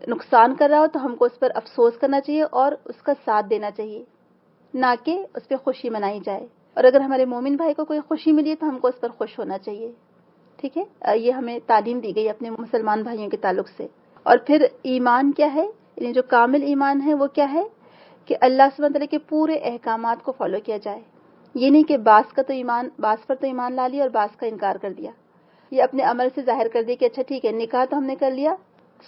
نقصان کر رہا ہو تو ہم کو اس پر افسوس کرنا چاہیے اور اس کا ساتھ دینا چاہیے، نہ کہ اس پہ خوشی منائی جائے، اور اگر ہمارے مومن بھائی کو کوئی خوشی ملی ہے تو ہم کو اس پر خوش ہونا چاہیے، ٹھیک ہے؟ یہ ہمیں تعلیم دی گئی اپنے مسلمان بھائیوں کے تعلق سے۔ اور پھر ایمان کیا ہے، یعنی جو کامل ایمان ہے وہ کیا ہے کہ اللہ سبحانہ تعالیٰ کے پورے احکامات کو فالو کیا جائے، یہ نہیں کہ بعض پر تو ایمان لا لیا اور بعض کا انکار کر دیا، یہ اپنے عمل سے ظاہر کر دیا کہ اچھا ٹھیک ہے نکاح تو ہم نے کر لیا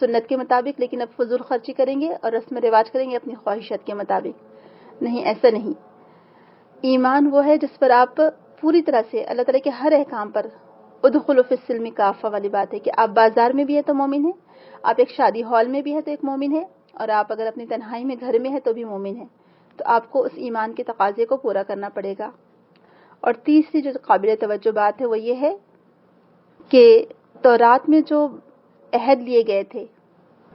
سنت کے مطابق، لیکن اب فضول خرچی کریں گے اور رسم رواج کریں گے اپنی خواہشات کے مطابق۔ نہیں، ایسا نہیں۔ ایمان وہ ہے جس پر آپ پوری طرح سے اللہ تعالیٰ کے ہر احکام پر ادخلوا فی السلم کافہ والی بات ہے کہ آپ بازار میں بھی ہے تو مومن ہے، آپ ایک شادی ہال میں بھی ہے تو ایک مومن ہے، اور آپ اگر اپنی تنہائی میں گھر میں ہے تو بھی مومن ہے، تو آپ کو اس ایمان کے تقاضے کو پورا کرنا پڑے گا۔ اور تیسری جو قابل توجہ بات ہے وہ یہ ہے کہ تورات میں جو عہد لیے گئے تھے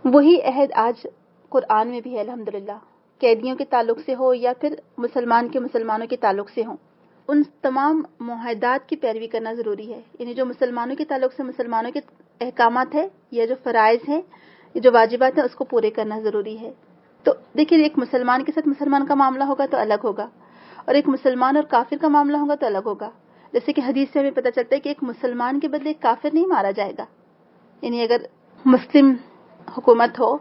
وہی عہد آج قرآن میں بھی ہے، الحمدللہ، قیدیوں کے تعلق سے ہو یا پھر مسلمانوں کے تعلق سے ہوں، ان تمام معاہدات کی پیروی کرنا ضروری ہے، یعنی جو مسلمانوں کے تعلق سے مسلمانوں کے احکامات ہیں یا جو فرائض ہیں، جو واجبات ہیں، اس کو پورے کرنا ضروری ہے۔ تو دیکھیے، ایک مسلمان کے ساتھ مسلمان کا معاملہ ہوگا تو الگ ہوگا، اور ایک مسلمان اور کافر کا معاملہ ہوگا تو الگ ہوگا۔ جیسے کہ حدیث سے ہمیں پتہ چلتا ہے کہ ایک مسلمان کے بدلے ایک کافر نہیں مارا جائے گا، یعنی اگر مسلم حکومت ہو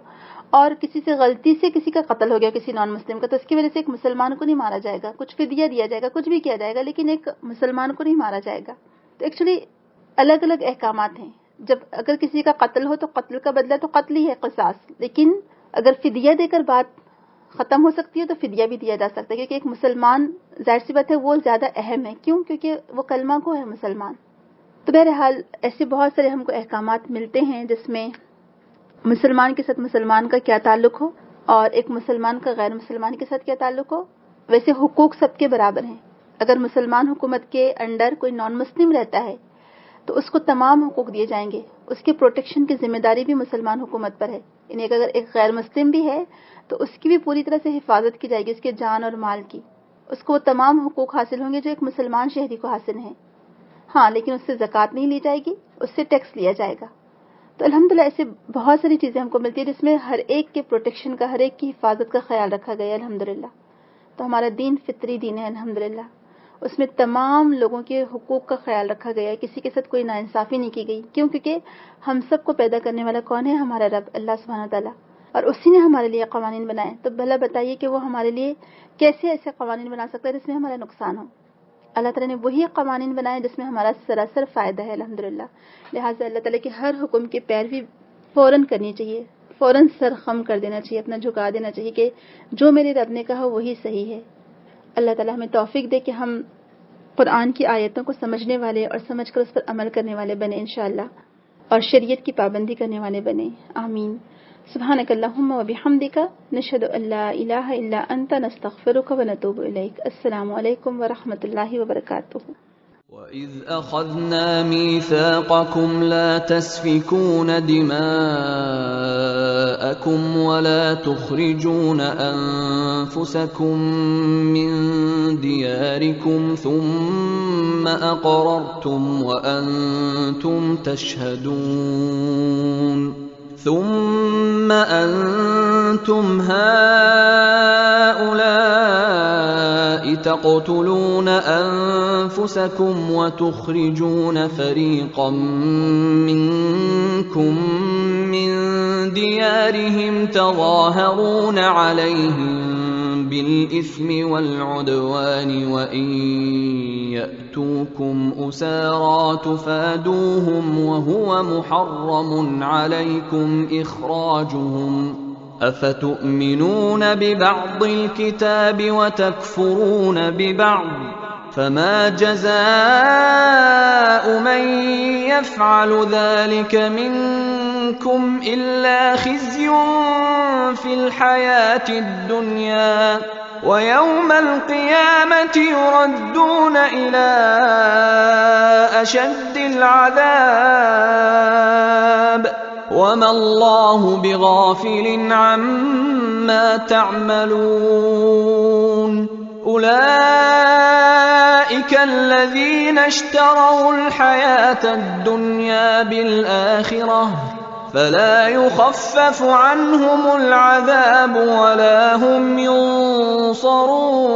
اور کسی سے غلطی سے کسی کا قتل ہو گیا کسی نان مسلم کا، تو اس کی وجہ سے ایک مسلمان کو نہیں مارا جائے گا، کچھ فدیہ دیا جائے گا، کچھ بھی کیا جائے گا، لیکن ایک مسلمان کو نہیں مارا جائے گا۔ تو ایکچولی الگ الگ احکامات ہیں۔ جب اگر کسی کا قتل ہو تو قتل کا بدلہ تو قتل ہی ہے، قصاص، لیکن اگر فدیہ دے کر بات ختم ہو سکتی ہے تو فدیہ بھی دیا جا سکتا ہے، کیونکہ ایک مسلمان ظاہر سی بات ہے وہ زیادہ اہم ہے، کیوں؟ کیونکہ وہ کلمہ کو ہے مسلمان۔ تو بہرحال ایسے بہت سارے ہم کو احکامات ملتے ہیں جس میں مسلمان کے ساتھ مسلمان کا کیا تعلق ہو اور ایک مسلمان کا غیر مسلمان کے ساتھ کیا تعلق ہو۔ ویسے حقوق سب کے برابر ہیں۔ اگر مسلمان حکومت کے انڈر کوئی نان مسلم رہتا ہے تو اس کو تمام حقوق دیے جائیں گے، اس کے پروٹیکشن کی ذمہ داری بھی مسلمان حکومت پر ہے، یعنی اگر ایک غیر مسلم بھی ہے تو اس کی بھی پوری طرح سے حفاظت کی جائے گی، اس کے جان اور مال کی، اس کو وہ تمام حقوق حاصل ہوں گے جو ایک مسلمان شہری کو حاصل ہیں۔ ہاں، لیکن اس سے زکوٰۃ نہیں لی جائے گی، اس سے ٹیکس لیا جائے گا۔ تو الحمدللہ ایسے بہت ساری چیزیں ہم کو ملتی ہیں جس میں ہر ایک کے پروٹیکشن کا، ہر ایک کی حفاظت کا خیال رکھا گیا ہے الحمدللہ۔ تو ہمارا دین فطری دین ہے الحمدللہ، اس میں تمام لوگوں کے حقوق کا خیال رکھا گیا ہے، کسی کے ساتھ کوئی ناانصافی نہیں کی گئی، کیوں؟ کیونکہ ہم سب کو پیدا کرنے والا کون ہے؟ ہمارا رب اللہ سبحانہ تعالیٰ، اور اسی نے ہمارے لیے قوانین بنائے۔ تو بھلا بتائیے کہ وہ ہمارے لیے کیسے ایسے قوانین بنا سکتا ہے جس میں ہمارا نقصان ہو؟ اللہ تعالیٰ نے وہی قوانین بنائے جس میں ہمارا سراسر فائدہ ہے الحمدللہ۔ لہٰذا اللہ تعالیٰ کے ہر حکم کی پیروی فوراً کرنی چاہیے، فوراً سر خم کر دینا چاہیے، اپنا جھکا دینا چاہیے کہ جو میرے رب نے کہا وہی صحیح ہے۔ اللہ تعالیٰ ہمیں توفیق دے کہ ہم قرآن کی آیتوں کو سمجھنے والے اور سمجھ کر اس پر عمل کرنے والے بنے انشاءاللہ، اور شریعت کی پابندی کرنے والے بنے، آمین۔ سبحانک اللہم و بحمدک، نشہد ان لا الہ الا انت، نستغفرک و نتوب الیک۔ السلام علیکم ورحمۃ اللہ وبرکاتہ۔ وَإِذْ أَخَذْنَا مِيثَاقَكُمْ لَا تَسْفِكُونَ دِمَاءَكُمْ وَلَا تُخْرِجُونَ أَنفُسَكُمْ مِنْ دِيَارِكُمْ ثُمَّ أَقْرَرْتُمْ وَأَنْتُمْ تَشْهَدُونَ ثم أنتم هؤلاء تقتلون أنفسكم وتخرجون فريقا منكم من ديارهم تظاهرون عليهم بالإثم والعدوان وإن يأتوكم أسارى تفادوهم وهو محرم عليكم إخراجهم أفتؤمنون ببعض الكتاب وتكفرون ببعض فما جزاء من يفعل ذلك منكم إلا خزي في الحياة الدنيا ويوم القيامة يردون إلى أشد العذاب وما الله بغافل عما تعملون أولئك الذين اشتروا الحياة الدنيا بالآخرة فلا يخفف عنهم العذاب ولا هم ينصرون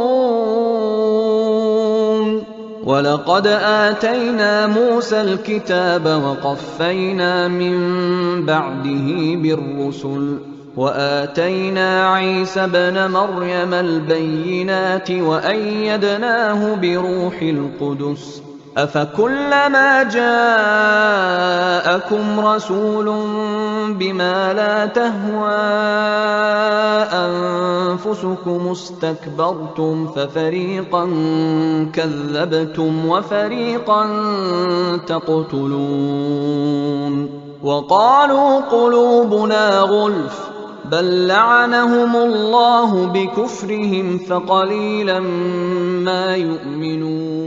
وَلَقَدْ آتَيْنَا مُوسَى الْكِتَابَ وَقَفَّيْنَا مِن بَعْدِهِ بِالرُّسُلِ وَآتَيْنَا عِيسَى ابْنَ مَرْيَمَ الْبَيِّنَاتِ وَأَيَّدْنَاهُ بِرُوحِ الْقُدُسِ أَفَكُلَّمَا جَاءَكُمْ رَسُولٌ بِمَا لَا تَهْوَىٰ أَنفُسُكُمُ اسْتَكْبَرْتُمْ فَفَرِيقًا كَذَّبْتُمْ وَفَرِيقًا تَقْتُلُونَ وَقَالُوا قُلُوبُنَا غُلْفٌ بَل لَّعَنَهُمُ اللَّهُ بِكُفْرِهِمْ فَقَلِيلًا مَّا يُؤْمِنُونَ